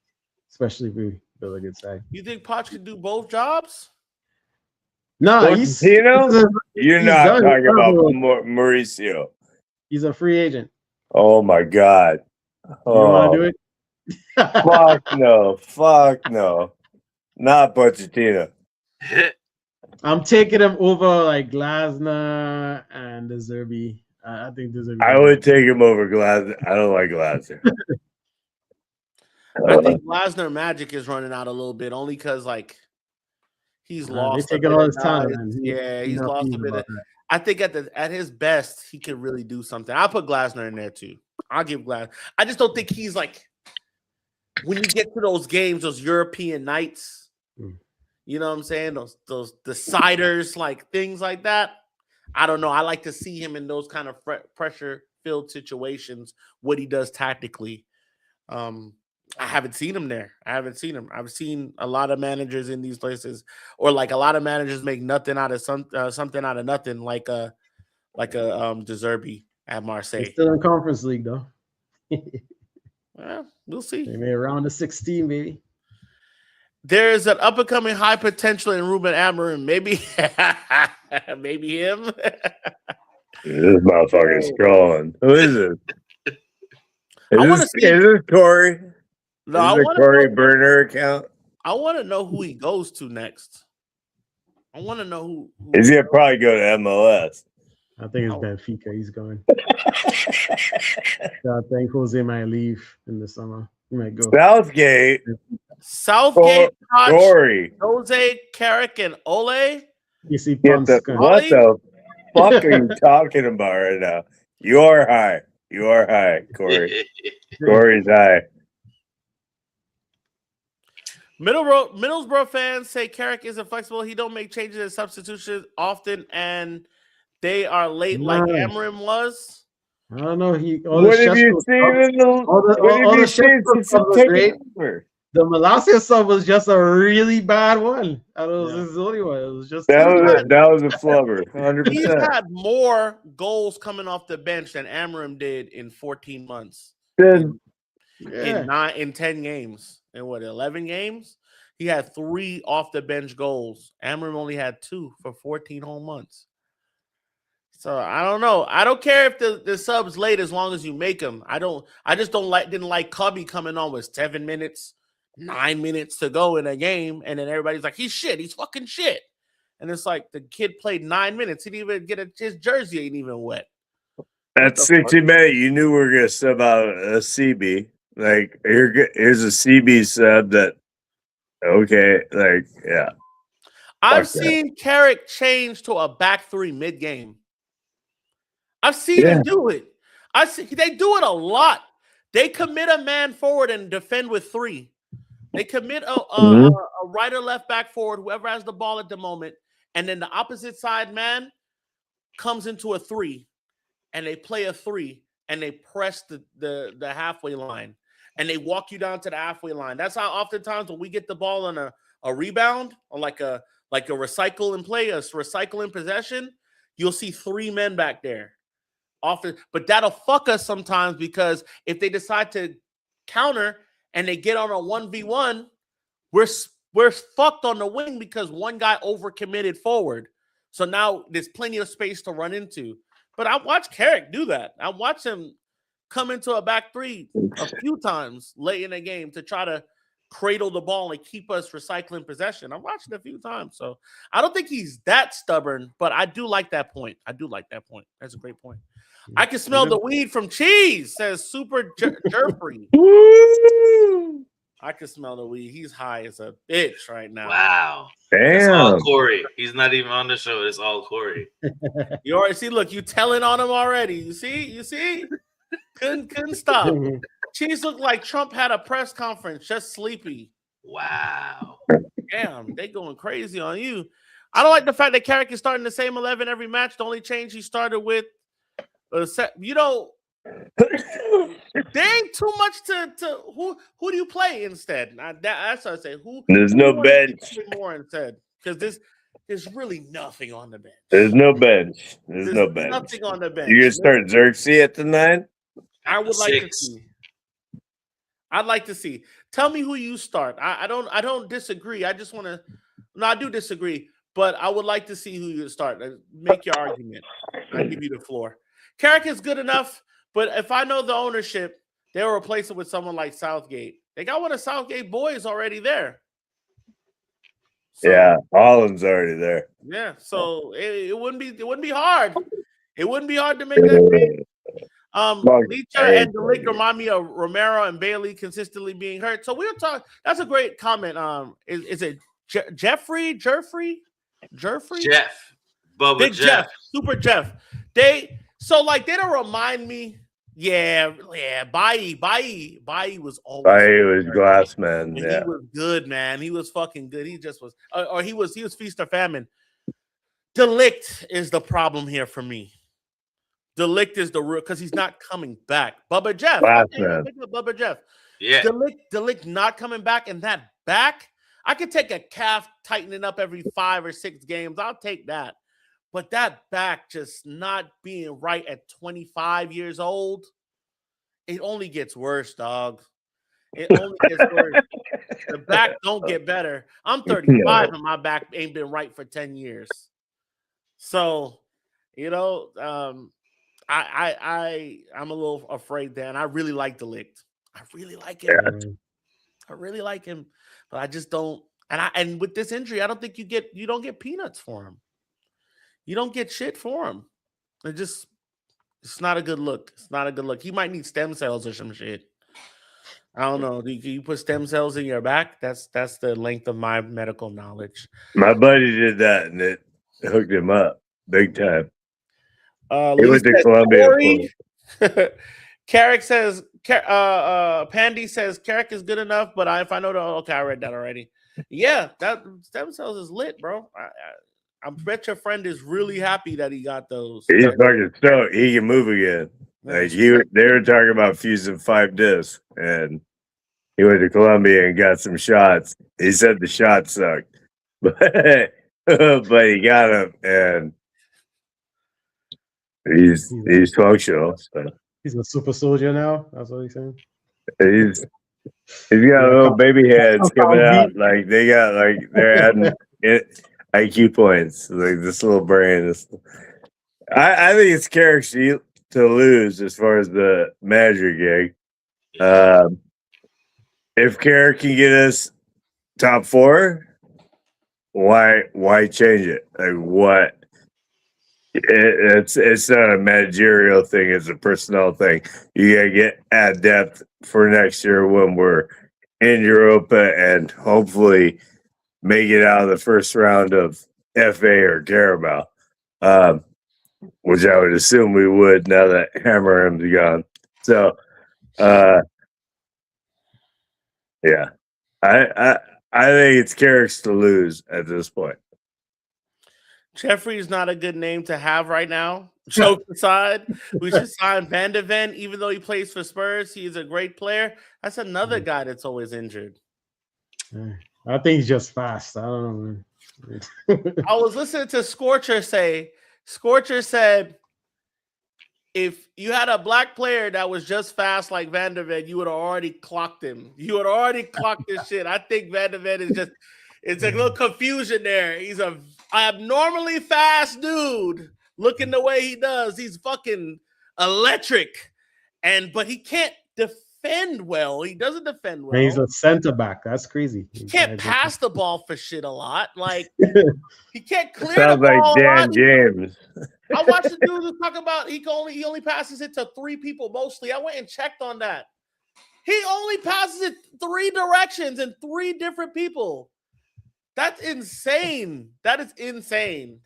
especially if we build a good side. You think Poch could do both jobs? No, you're not talking about Mauricio. He's a free agent. Oh my God! You want to do it? Fuck no, not Pochettino. I'm taking him over like Glasner and De Zerbi. I think De Zerbi. I would take him over Glasner. I don't like Glasner. I think Glasner magic is running out a little bit, only because like he's lost. Taking all his time. Yeah, he's lost a bit. I think at his best, he could really do something. I'll put Glasner in there too. I'll give Glasner. I just don't think he's like when you get to those games, those European nights. You know what I'm saying? Those deciders, like things like that. I don't know. I like to see him in those kind of pressure-filled situations. What he does tactically. I haven't seen him there. I've seen a lot of managers in these places, or like a lot of managers make nothing out of something out of nothing, like a De Zerbi at Marseille. He's still in Conference League though. Well, we'll see. They made around the 16, baby. There's an up-and-coming high potential in Ruben Amorim. Maybe him. This motherfucker's scrolling. Who is it? Is this Corey? No, is this a Corey Burner account? I want to know who he goes to next. I want to know who He's gonna probably go to MLS. I think it's Benfica. He's going. I think Jose might leave in the summer. He might go. Southgate, Corey, Jose, Carrick, and Ole. You see, what the fuck are you talking about right now? You are high. You are high, Corey. Corey's high. Middlesbrough fans say Carrick isn't flexible. He don't make changes and substitutions often, and they are late like Amorim was. I don't know. What have you seen? The Malacia sub was just a really bad one. I don't know. This is the only one. It was just that was a flubber. 100%. He's had more goals coming off the bench than Amorim did in 14 months. In 10 games. In 11 games? He had 3 off the bench goals. Amorim only had 2 for 14 whole months. So I don't know. I don't care if the sub's late as long as you make them. I just didn't like Cubby coming on with 7 minutes, 9 minutes to go in a game, and then everybody's like, he's shit. He's fucking shit. And it's like the kid played 9 minutes. He didn't even get his jersey ain't even wet. At 60 minutes, you knew we were gonna sub out a CB. Like here's a CB sub that. Okay, like yeah. I've seen Carrick change to a back 3 mid game. I've seen him do it. They do it a lot. They commit a man forward and defend with 3. They commit a right or left back forward, whoever has the ball at the moment, and then the opposite side man comes into a 3, and they play a 3, and they press the halfway line, and they walk you down to the halfway line. That's how oftentimes when we get the ball on a rebound or like a recycle and play, a recycle in possession, you'll see 3 men back there. Often, but that'll fuck us sometimes because if they decide to counter and they get on a 1v1, we're fucked on the wing because one guy overcommitted forward. So now there's plenty of space to run into. But I watched Carrick do that. I watched him come into a back 3 a few times late in the game to try to cradle the ball and keep us recycling possession. I watched it a few times. So I don't think he's that stubborn, but I do like that point. That's a great point. I can smell the weed from cheese, says Super Jerfrey. I can smell the weed. He's high as a bitch right now. Wow. Damn. It's all Corey. He's not even on the show. It's all Corey. You already see, look, you telling on him already. You see? Couldn't stop. Cheese looked like Trump had a press conference, just sleepy. Wow. Damn, they going crazy on you. I don't like the fact that Carrick is starting the same 11 every match. The only change he started with, there ain't too much to who do you play instead? That's what I say. There's no bench more instead because there's really nothing on the bench. There's no bench. There's no bench. Nothing on the bench. You gonna start Xerxes at the 9? I would like to see. I'd like to see. Tell me who you start. I don't disagree. I just want to. No, I do disagree, but I would like to see who you start. Make your argument. I give you the floor. Carrick is good enough, but if I know the ownership, they'll replace it with someone like Southgate. They got one of Southgate boys already there. So, yeah, Holland's already there. Yeah, so it wouldn't be hard. It wouldn't be hard to make that change. Leacher and Delic remind me of Romero and Bailey consistently being hurt. So we'll talk. That's a great comment. Is it Jeffrey? Jeff. Bubba Big Jeff. Super Jeff. They don't remind me. Yeah. Bailly was always. Bailly was glass man. Yeah, he was good, man. He was fucking good. He just was, or he was feast or famine. Delict is the problem here for me. Delict is the real because he's not coming back. Bubba Jeff. Bubba Jeff. Yeah. Delict not coming back, and that back, I could take a calf tightening up every 5 or 6 games. I'll take that. But that back just not being right at 25 years old, it only gets worse, dog. It only gets worse. The back don't get better. I'm 35 and my back ain't been right for 10 years. So, I'm a little afraid there, and I really like Delict. I really like him. Yeah. I really like him, but I just don't. And with this injury, I don't think you don't get peanuts for him. You don't get shit for him. It's not a good look. It's not a good look. He might need stem cells or some shit. I don't know. Do you put stem cells in your back? That's the length of my medical knowledge. My buddy did that, and it hooked him up big time. He went to Columbia. Carrick says, Pandy says, Carrick is good enough, but if I know okay, I read that already. Yeah, that stem cells is lit, bro. I bet your friend is really happy that he got those. He's fucking stoked. He can move again. Like they were talking about fusing 5 discs, and he went to Columbia and got some shots. He said the shots sucked, but he got them, and he's functional. So. He's a super soldier now. That's what he's saying. He's got little baby heads coming out. Like they got they're adding IQ points. Like this little brain. I think it's Carrick's to lose as far as the manager gig. If Carrick can get us top 4, why change it? Like what? It's not a managerial thing; it's a personnel thing. You gotta add depth for next year when we're in Europa and hopefully make it out of the first round of FA or Carabao, which I would assume we would now that Hammerham's gone. So, yeah, I think it's Carrick's to lose at this point. Jeffrey is not a good name to have right now. Joke aside, we should sign Van de Ven, even though he plays for Spurs. He is a great player. That's another guy that's always injured. I think he's just fast. I don't know. I was listening to Scorcher say, Scorcher said, if you had a black player that was just fast like Van de Ven, you would have already clocked him. You would already clocked this shit. I think Van de Ven is just, it's a little confusion there. He's a abnormally fast dude. Looking the way he does, he's fucking electric. But he can't defend well. He doesn't defend well. And he's a center back. That's crazy. He can't pass the ball for shit a lot. Like he can't clear Sounds the ball. Like Dan James. I watched the dude who talk about he only passes it to 3 people mostly. I went and checked on that. He only passes it 3 directions and 3 different people. That's insane. That is insane.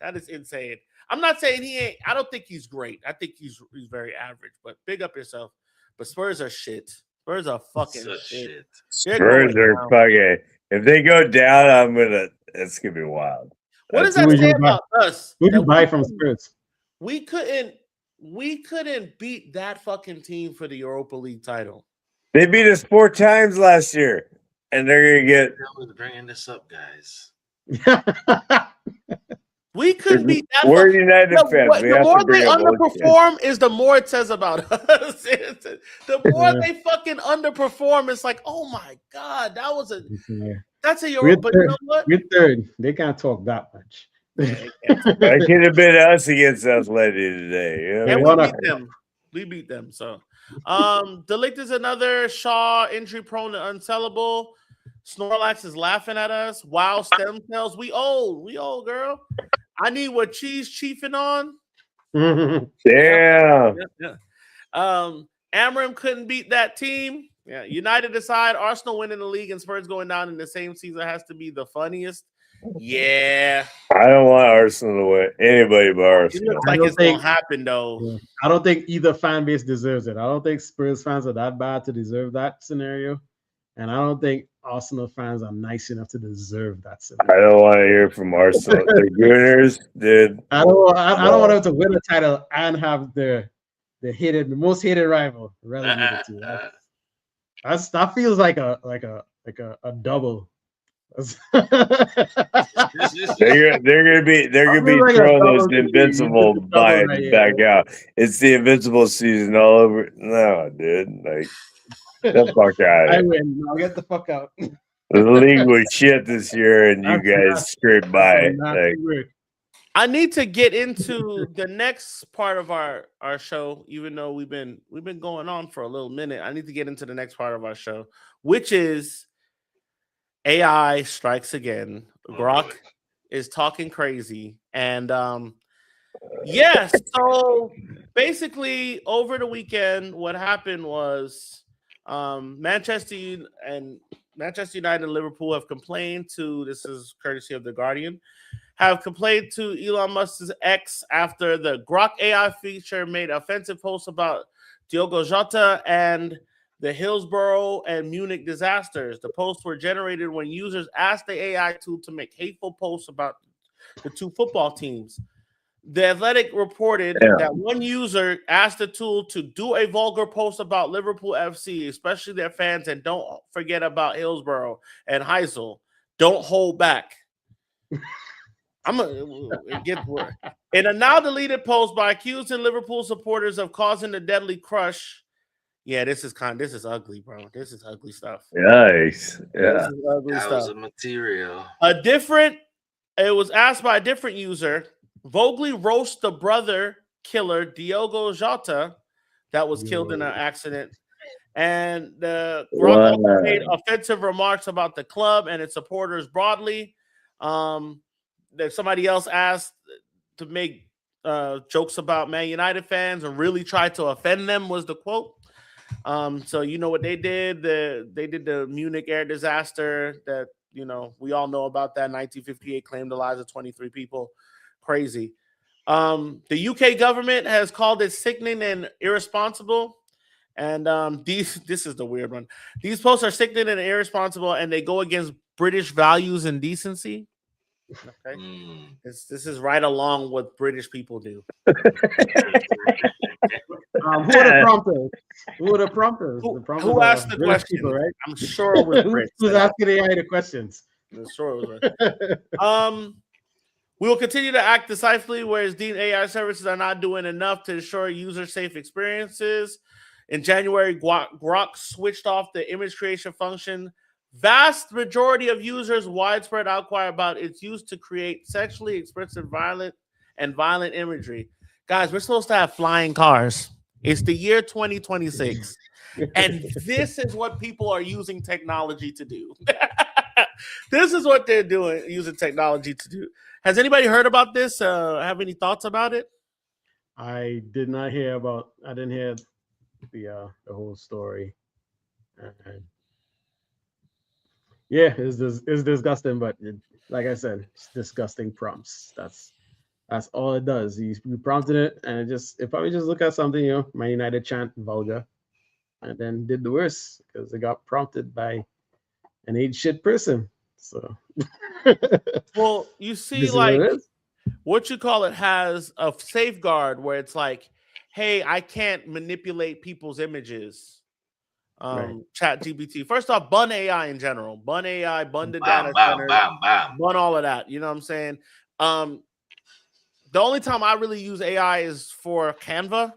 I'm not saying he ain't. I don't think he's great. I think he's very average. But big up yourself. But Spurs are shit. Spurs are fucking shit. Spurs are fucking. If they go down, it's gonna be wild. What does that say about us? Who do you buy from Spurs? We couldn't beat that fucking team for the Europa League title. They beat us 4 times last year. And they're gonna get. Bringing this up, guys. We couldn't beat that. We're United fans. The more they underperform, is the more it says about us. The more they fucking underperform, it's like, oh my god, that's a Europa. But you know what? We're third. They can't talk that much. That could have been us against Athletic today. Yeah, we beat them. We beat them. So, Delict is another Shaw injury prone and unsellable. Snorlax is laughing at us. Wow, stem cells. We old, girl. I need what Cheese chiefing on. Damn. Yeah. Amram couldn't beat that team. Yeah. United aside, Arsenal winning the league and Spurs going down in the same season has to be the funniest. Yeah. I don't want Arsenal to win. Anybody but Arsenal. It looks like it's going to happen, though. I don't think either fan base deserves it. I don't think Spurs fans are that bad to deserve that scenario. And I don't think Arsenal fans are nice enough to deserve that scenario. I don't want to hear from Arsenal. The Gooners, dude. I don't want them to win the title and have the most hated rival relegated to. That feels like a double. They're gonna be throwing those invincible vibes back out. It's the invincible season all over. No, dude, like get the fuck out. I win. I'll get the fuck out. The league was shit this year, and you guys scraped by. I need to get into the next part of our show, even though we've been going on for a little minute. I need to get into the next part of our show, which is AI strikes again. Grok is talking crazy. And yes, so basically over the weekend, what happened was Manchester United and Liverpool have complained to, this is courtesy of The Guardian, have complained to Elon Musk's X after the Grok AI feature made offensive posts about Diogo Jota and the Hillsborough and Munich disasters. The posts were generated when users asked the AI tool to make hateful posts about the two football teams. The Athletic reported that one user asked the tool to do a vulgar post about Liverpool FC, especially their fans, and don't forget about Hillsborough and Heysel. Don't hold back. It gets worse. In a now deleted post by accusing Liverpool supporters of causing the deadly crush. Yeah, this is ugly, bro. This is ugly stuff. Yikes. Yeah. This is ugly that stuff. was a material. It was asked by a different user. Vogely roasts the brother killer Diogo Jota that was killed in an accident. And the Grok also made offensive remarks about the club and its supporters broadly. That somebody else asked to make jokes about Man United fans and really tried to offend them was the quote. So you know what they did? They did the Munich air disaster that, you know, we all know about that. 1958 claimed the lives of 23 people. Crazy. The UK government has called it sickening and irresponsible. And this is the weird one. These posts are sickening and irresponsible, and they go against British values and decency. Okay, this is right along what British people do. Who would have prompted? Who asked the question? People, right? I'm sure it was Brits. Who's asking AI the questions? I'm sure it was Brits. We will continue to act decisively where it's deemed AI services are not doing enough to ensure user-safe experiences. In January, Grok switched off the image creation function. Vast majority of users' widespread outcry about its use to create sexually expressive, violent imagery. Guys, we're supposed to have flying cars. It's the year 2026. And this is what people are using technology to do. This is what they're doing, using technology to do. Has anybody heard about this? Have any thoughts about it? I didn't hear the whole story. Yeah, it's disgusting, but like I said, it's disgusting prompts. That's all it does. You prompted it, and it probably just look at something, you know, Man United chant vulgar, and then did the worst because it got prompted by an age shit person. So, well, you see, what you call it has a safeguard where it's like, hey, I can't manipulate people's images. Right. Chat GPT. First off, bun AI in general. Bun AI, bun the data center, bun all of that. You know what I'm saying? The only time I really use AI is for Canva,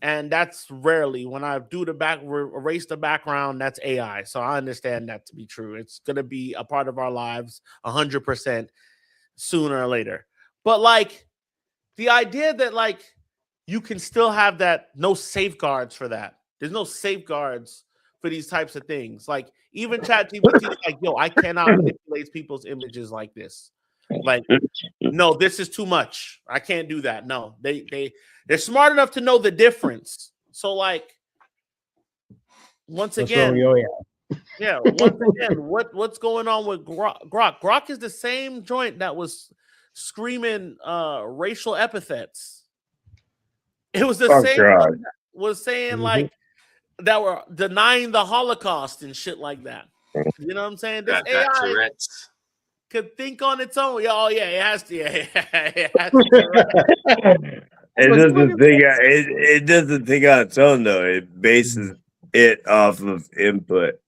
and that's rarely. When I do erase the background, that's AI. So I understand that to be true. It's going to be a part of our lives 100% sooner or later. But like the idea that like you can still have that, no safeguards for that. There's no safeguards for these types of things. Like even ChatGPT is like, yo, I cannot manipulate people's images like this. Like, no, this is too much. I can't do that. No, they're smart enough to know the difference. So like, once again, what's going on with Grok? Grok is the same joint that was screaming racial epithets. It was the same one that was saying like that were denying the Holocaust and shit like that. You know what I'm saying? This AI could think on its own. Oh yeah, it has to. Yeah, it has to. It doesn't think on its own though. It bases it off of input.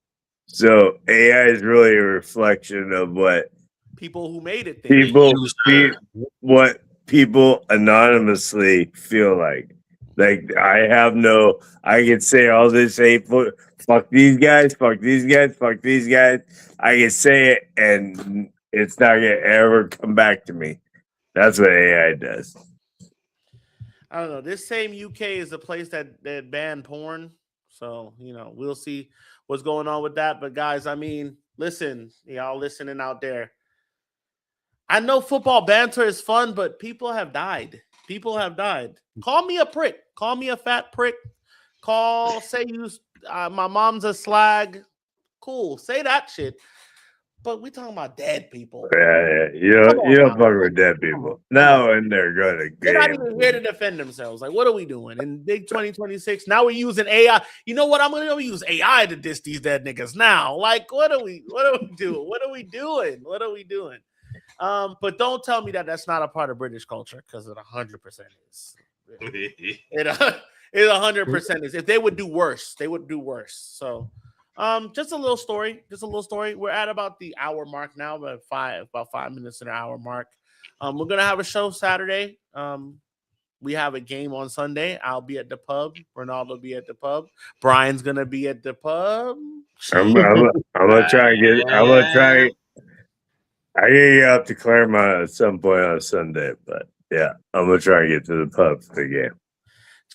So AI is really a reflection of what people who made it think. What people anonymously feel like. Like I can say all this hateful, fuck these guys, fuck these guys, fuck these guys. I can say it and it's not gonna ever come back to me. That's what AI does. I don't know. This same UK is the place that banned porn. So, you know, we'll see what's going on with that. But guys, I mean, Listen, y'all listening out there. I know football banter is fun, but people have died. People have died. Call me a prick. Call me a fat prick. Say my mom's a slag. Cool. Say that shit. But we talking about dead people. Yeah. You don't fuck with dead people. No, and they're going to They're not even here to defend themselves. Like, what are we doing in big 2026? Now we're using AI. You know what? I'm gonna use AI to diss these dead niggas now. Like, what are we doing? What are we doing? But don't tell me that that's not a part of British culture, because it 100% is. It 100% is. If they would do worse, they would do worse. So, just a little story. We're at about the hour mark now, about 5 minutes in an hour mark. We're gonna have a show Saturday. We have a game on Sunday. I'll be at the pub. Ronaldo will be at the pub. Brian's gonna be at the pub. I'm gonna try and get. I'm gonna try. I gotta get out to Claremont at some point on Sunday, but yeah, I'm gonna try and get to the pub for the game.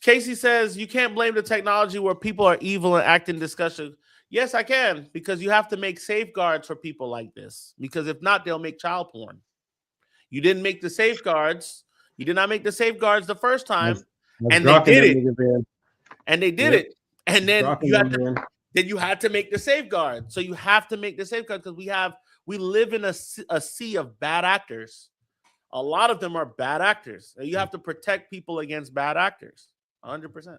Casey says you can't blame the technology where people are evil and acting disgusting. Yes, I can, because you have to make safeguards for people like this. Because if not, they'll make child porn. You didn't make the safeguards. You did not make the safeguards the first time, and they did it. And they did it. And then you had to make the safeguards. So you have to make the safeguards because we live in a sea of bad actors. A lot of them are bad actors. You have to protect people against bad actors. 100%.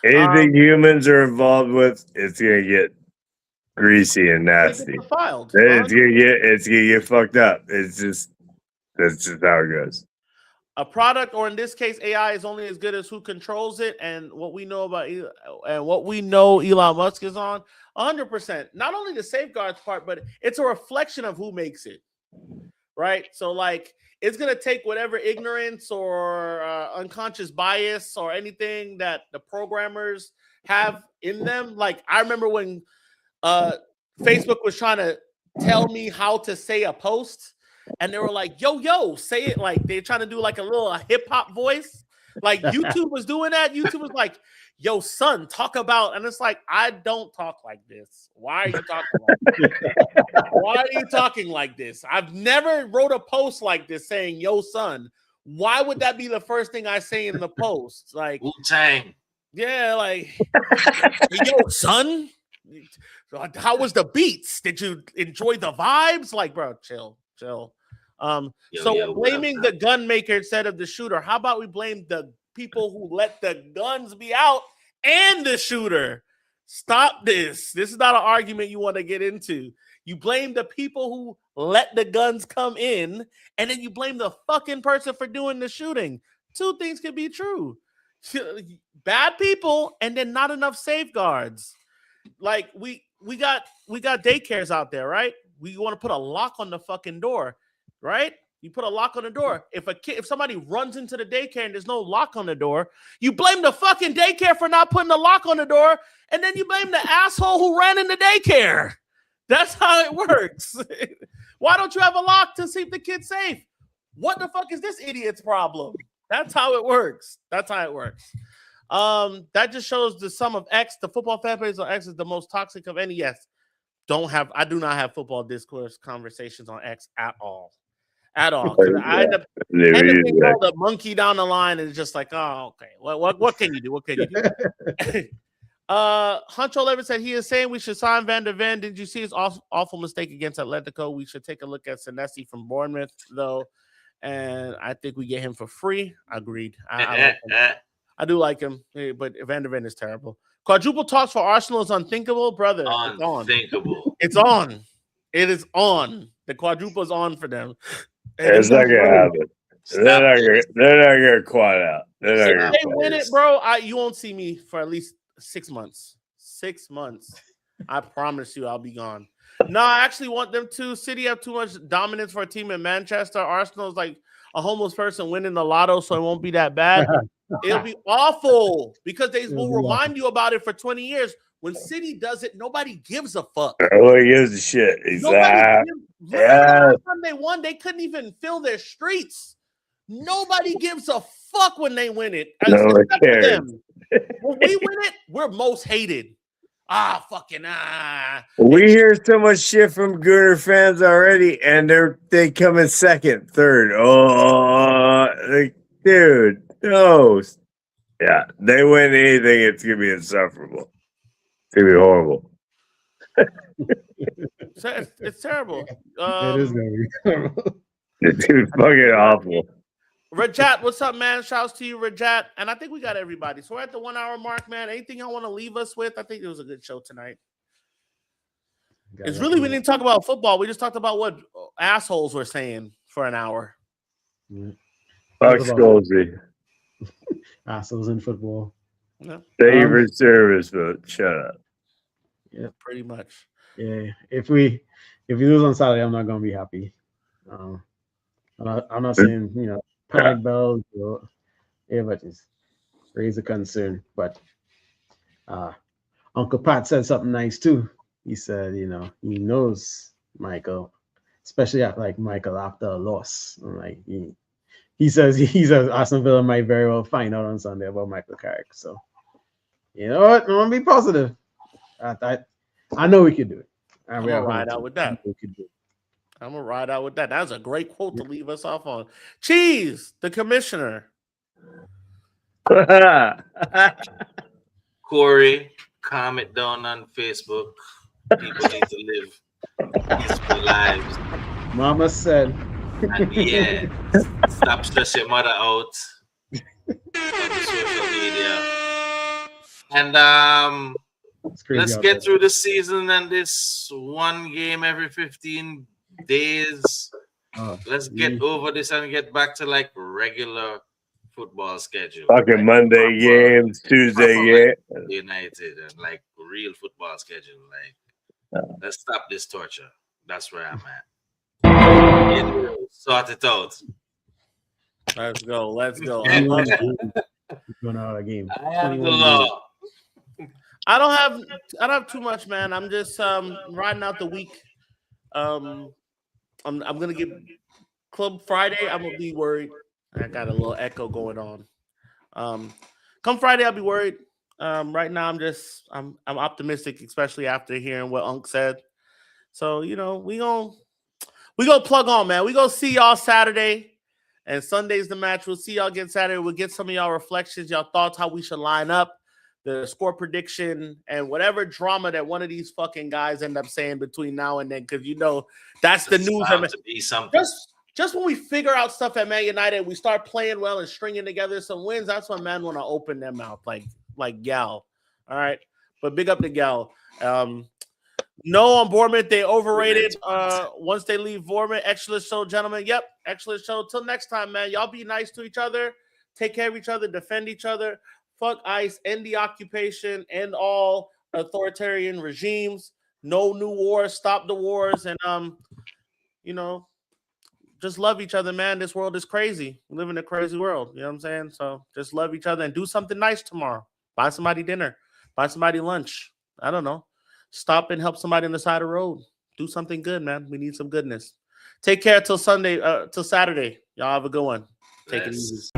Anything humans are involved with, it's gonna get greasy and nasty. It's gonna get fucked up. That's just how it goes. A product, or in this case, AI, is only as good as who controls it, and what we know about Elon Musk is on 100%. Not only the safeguards part, but it's a reflection of who makes it, right? So, like, it's gonna take whatever ignorance or unconscious bias or anything that the programmers have in them. Like, I remember when Facebook was trying to tell me how to say a post. And they were like, yo, say it. Like, they're trying to do like a little hip hop voice. Like, YouTube was doing that. YouTube was like, yo, son, talk about. And it's like, I don't talk like this. Why are you talking like this? Why are you talking like this? I've never wrote a post like this saying, yo, son. Why would that be the first thing I say in the post? Like, Wu-Tang. Yeah, like, yo, son. How was the beats? Did you enjoy the vibes? Like, bro, chill. We're blaming the gun maker instead of the shooter. How about we blame the people who let the guns be out and the shooter? Stop this. This is not an argument you want to get into. You blame the people who let the guns come in, and then you blame the fucking person for doing the shooting. Two things can be true. Bad people and then not enough safeguards. Like, we got daycares out there, right? We want to put a lock on the fucking door, right? You put a lock on the door. If somebody runs into the daycare and there's no lock on the door, you blame the fucking daycare for not putting a lock on the door, and then you blame the asshole who ran in the daycare. That's how it works. Why don't you have a lock to see if the kid's safe? What the fuck is this idiot's problem? That's how it works. That just shows the sum of X. The football fan base on X is the most toxic of any. Yes. I do not have football discourse conversations on X at all. I end up being called a monkey down the line, and it's just like, oh, okay. What can you do? Huncho 11 said he is saying we should sign Van der Ven. Did you see his awful mistake against Atletico? We should take a look at Senesi from Bournemouth, though, and I think we get him for free. Agreed. I do like him, but Van der Ven is terrible. Quadruple talks for Arsenal is unthinkable, brother. Unthinkable. It's on. It is on. The quadruple is on for them. It's not gonna happen. They're not gonna quad out. If they win it, bro, you won't see me for at least 6 months. 6 months. I promise you, I'll be gone. No, I actually want them to. City have too much dominance for a team in Manchester. Arsenal is like a homeless person winning the lotto, so it won't be that bad. It'll be awful because they will remind you about it for 20 years. When City does it, nobody gives a fuck. Nobody gives a shit. Exactly. Last time they won, they couldn't even fill their streets. Nobody gives a fuck when they win it. No one cares. When we win it, we're most hated. We hear so much shit from Gooner fans already, and they come in second, third. Oh, like, dude, no. Yeah, they win anything, it's gonna be insufferable. It's gonna be horrible. It's terrible. It is gonna be terrible. It's fucking awful. Rajat, what's up, man? Shouts to you, Rajat. And I think we got everybody. So we're at the 1 hour mark, man. Anything y'all want to leave us with? I think it was a good show tonight. It's really, we didn't talk about football. We just talked about what assholes were saying for an hour. Fuck Scholes. Assholes in football. Yeah. Thank you for service, but shut up. Yeah, pretty much. Yeah, if we lose on Saturday, I'm not gonna be happy. I'm not saying panic bells, but it's raise a concern. But Uncle Pat said something nice too. He said, he knows Michael, especially Michael after a loss. Like he says Aston Villa might very well find out on Sunday about Michael Carrick. So you know what? I'm gonna be positive. I know we can do it. I'm gonna ride out with that. I'm gonna ride out with that. That's a great quote to leave us off on. Cheese, the commissioner. Corey, comment down on Facebook. People need to live peaceful lives. Mama said. And yeah, stop stressing your mother out on social media. And let's get through the season and this one game every 15 days. Let's get over this and get back to like regular football schedule. Fucking Monday games, Tuesday games. United and like real football schedule. Like, let's stop this torture. That's where I'm at. Sort it out. Let's go. I love it. Going out of a game. I don't have too much, man. I'm just riding out the week. I'm gonna get Club Friday. I'm gonna be worried. I got a little echo going on. Come Friday, I'll be worried. Right now, I'm optimistic, especially after hearing what Unc said. So we gonna plug on, man. We gonna see y'all Saturday, and Sunday's the match. We'll see y'all again Saturday. We'll get some of y'all reflections, y'all thoughts, how we should line up, the score prediction, and whatever drama that one of these fucking guys end up saying between now and then, because that's the news. To be something. Just when we figure out stuff at Man United, we start playing well and stringing together some wins. That's when man want to open their mouth like Gal. All right, but big up to Gal. No, on Bournemouth, they overrated. Once they leave Bournemouth, excellent show, gentlemen. Yep, excellent show. Till next time, man. Y'all be nice to each other. Take care of each other. Defend each other. Fuck ICE. End the occupation. End all authoritarian regimes. No new wars. Stop the wars. And just love each other, man. This world is crazy. We live in a crazy world. You know what I'm saying? So just love each other and do something nice tomorrow. Buy somebody dinner. Buy somebody lunch. I don't know. Stop and help somebody on the side of the road. Do something good, man. We need some goodness. Take care till Saturday. Y'all have a good one. Take it easy.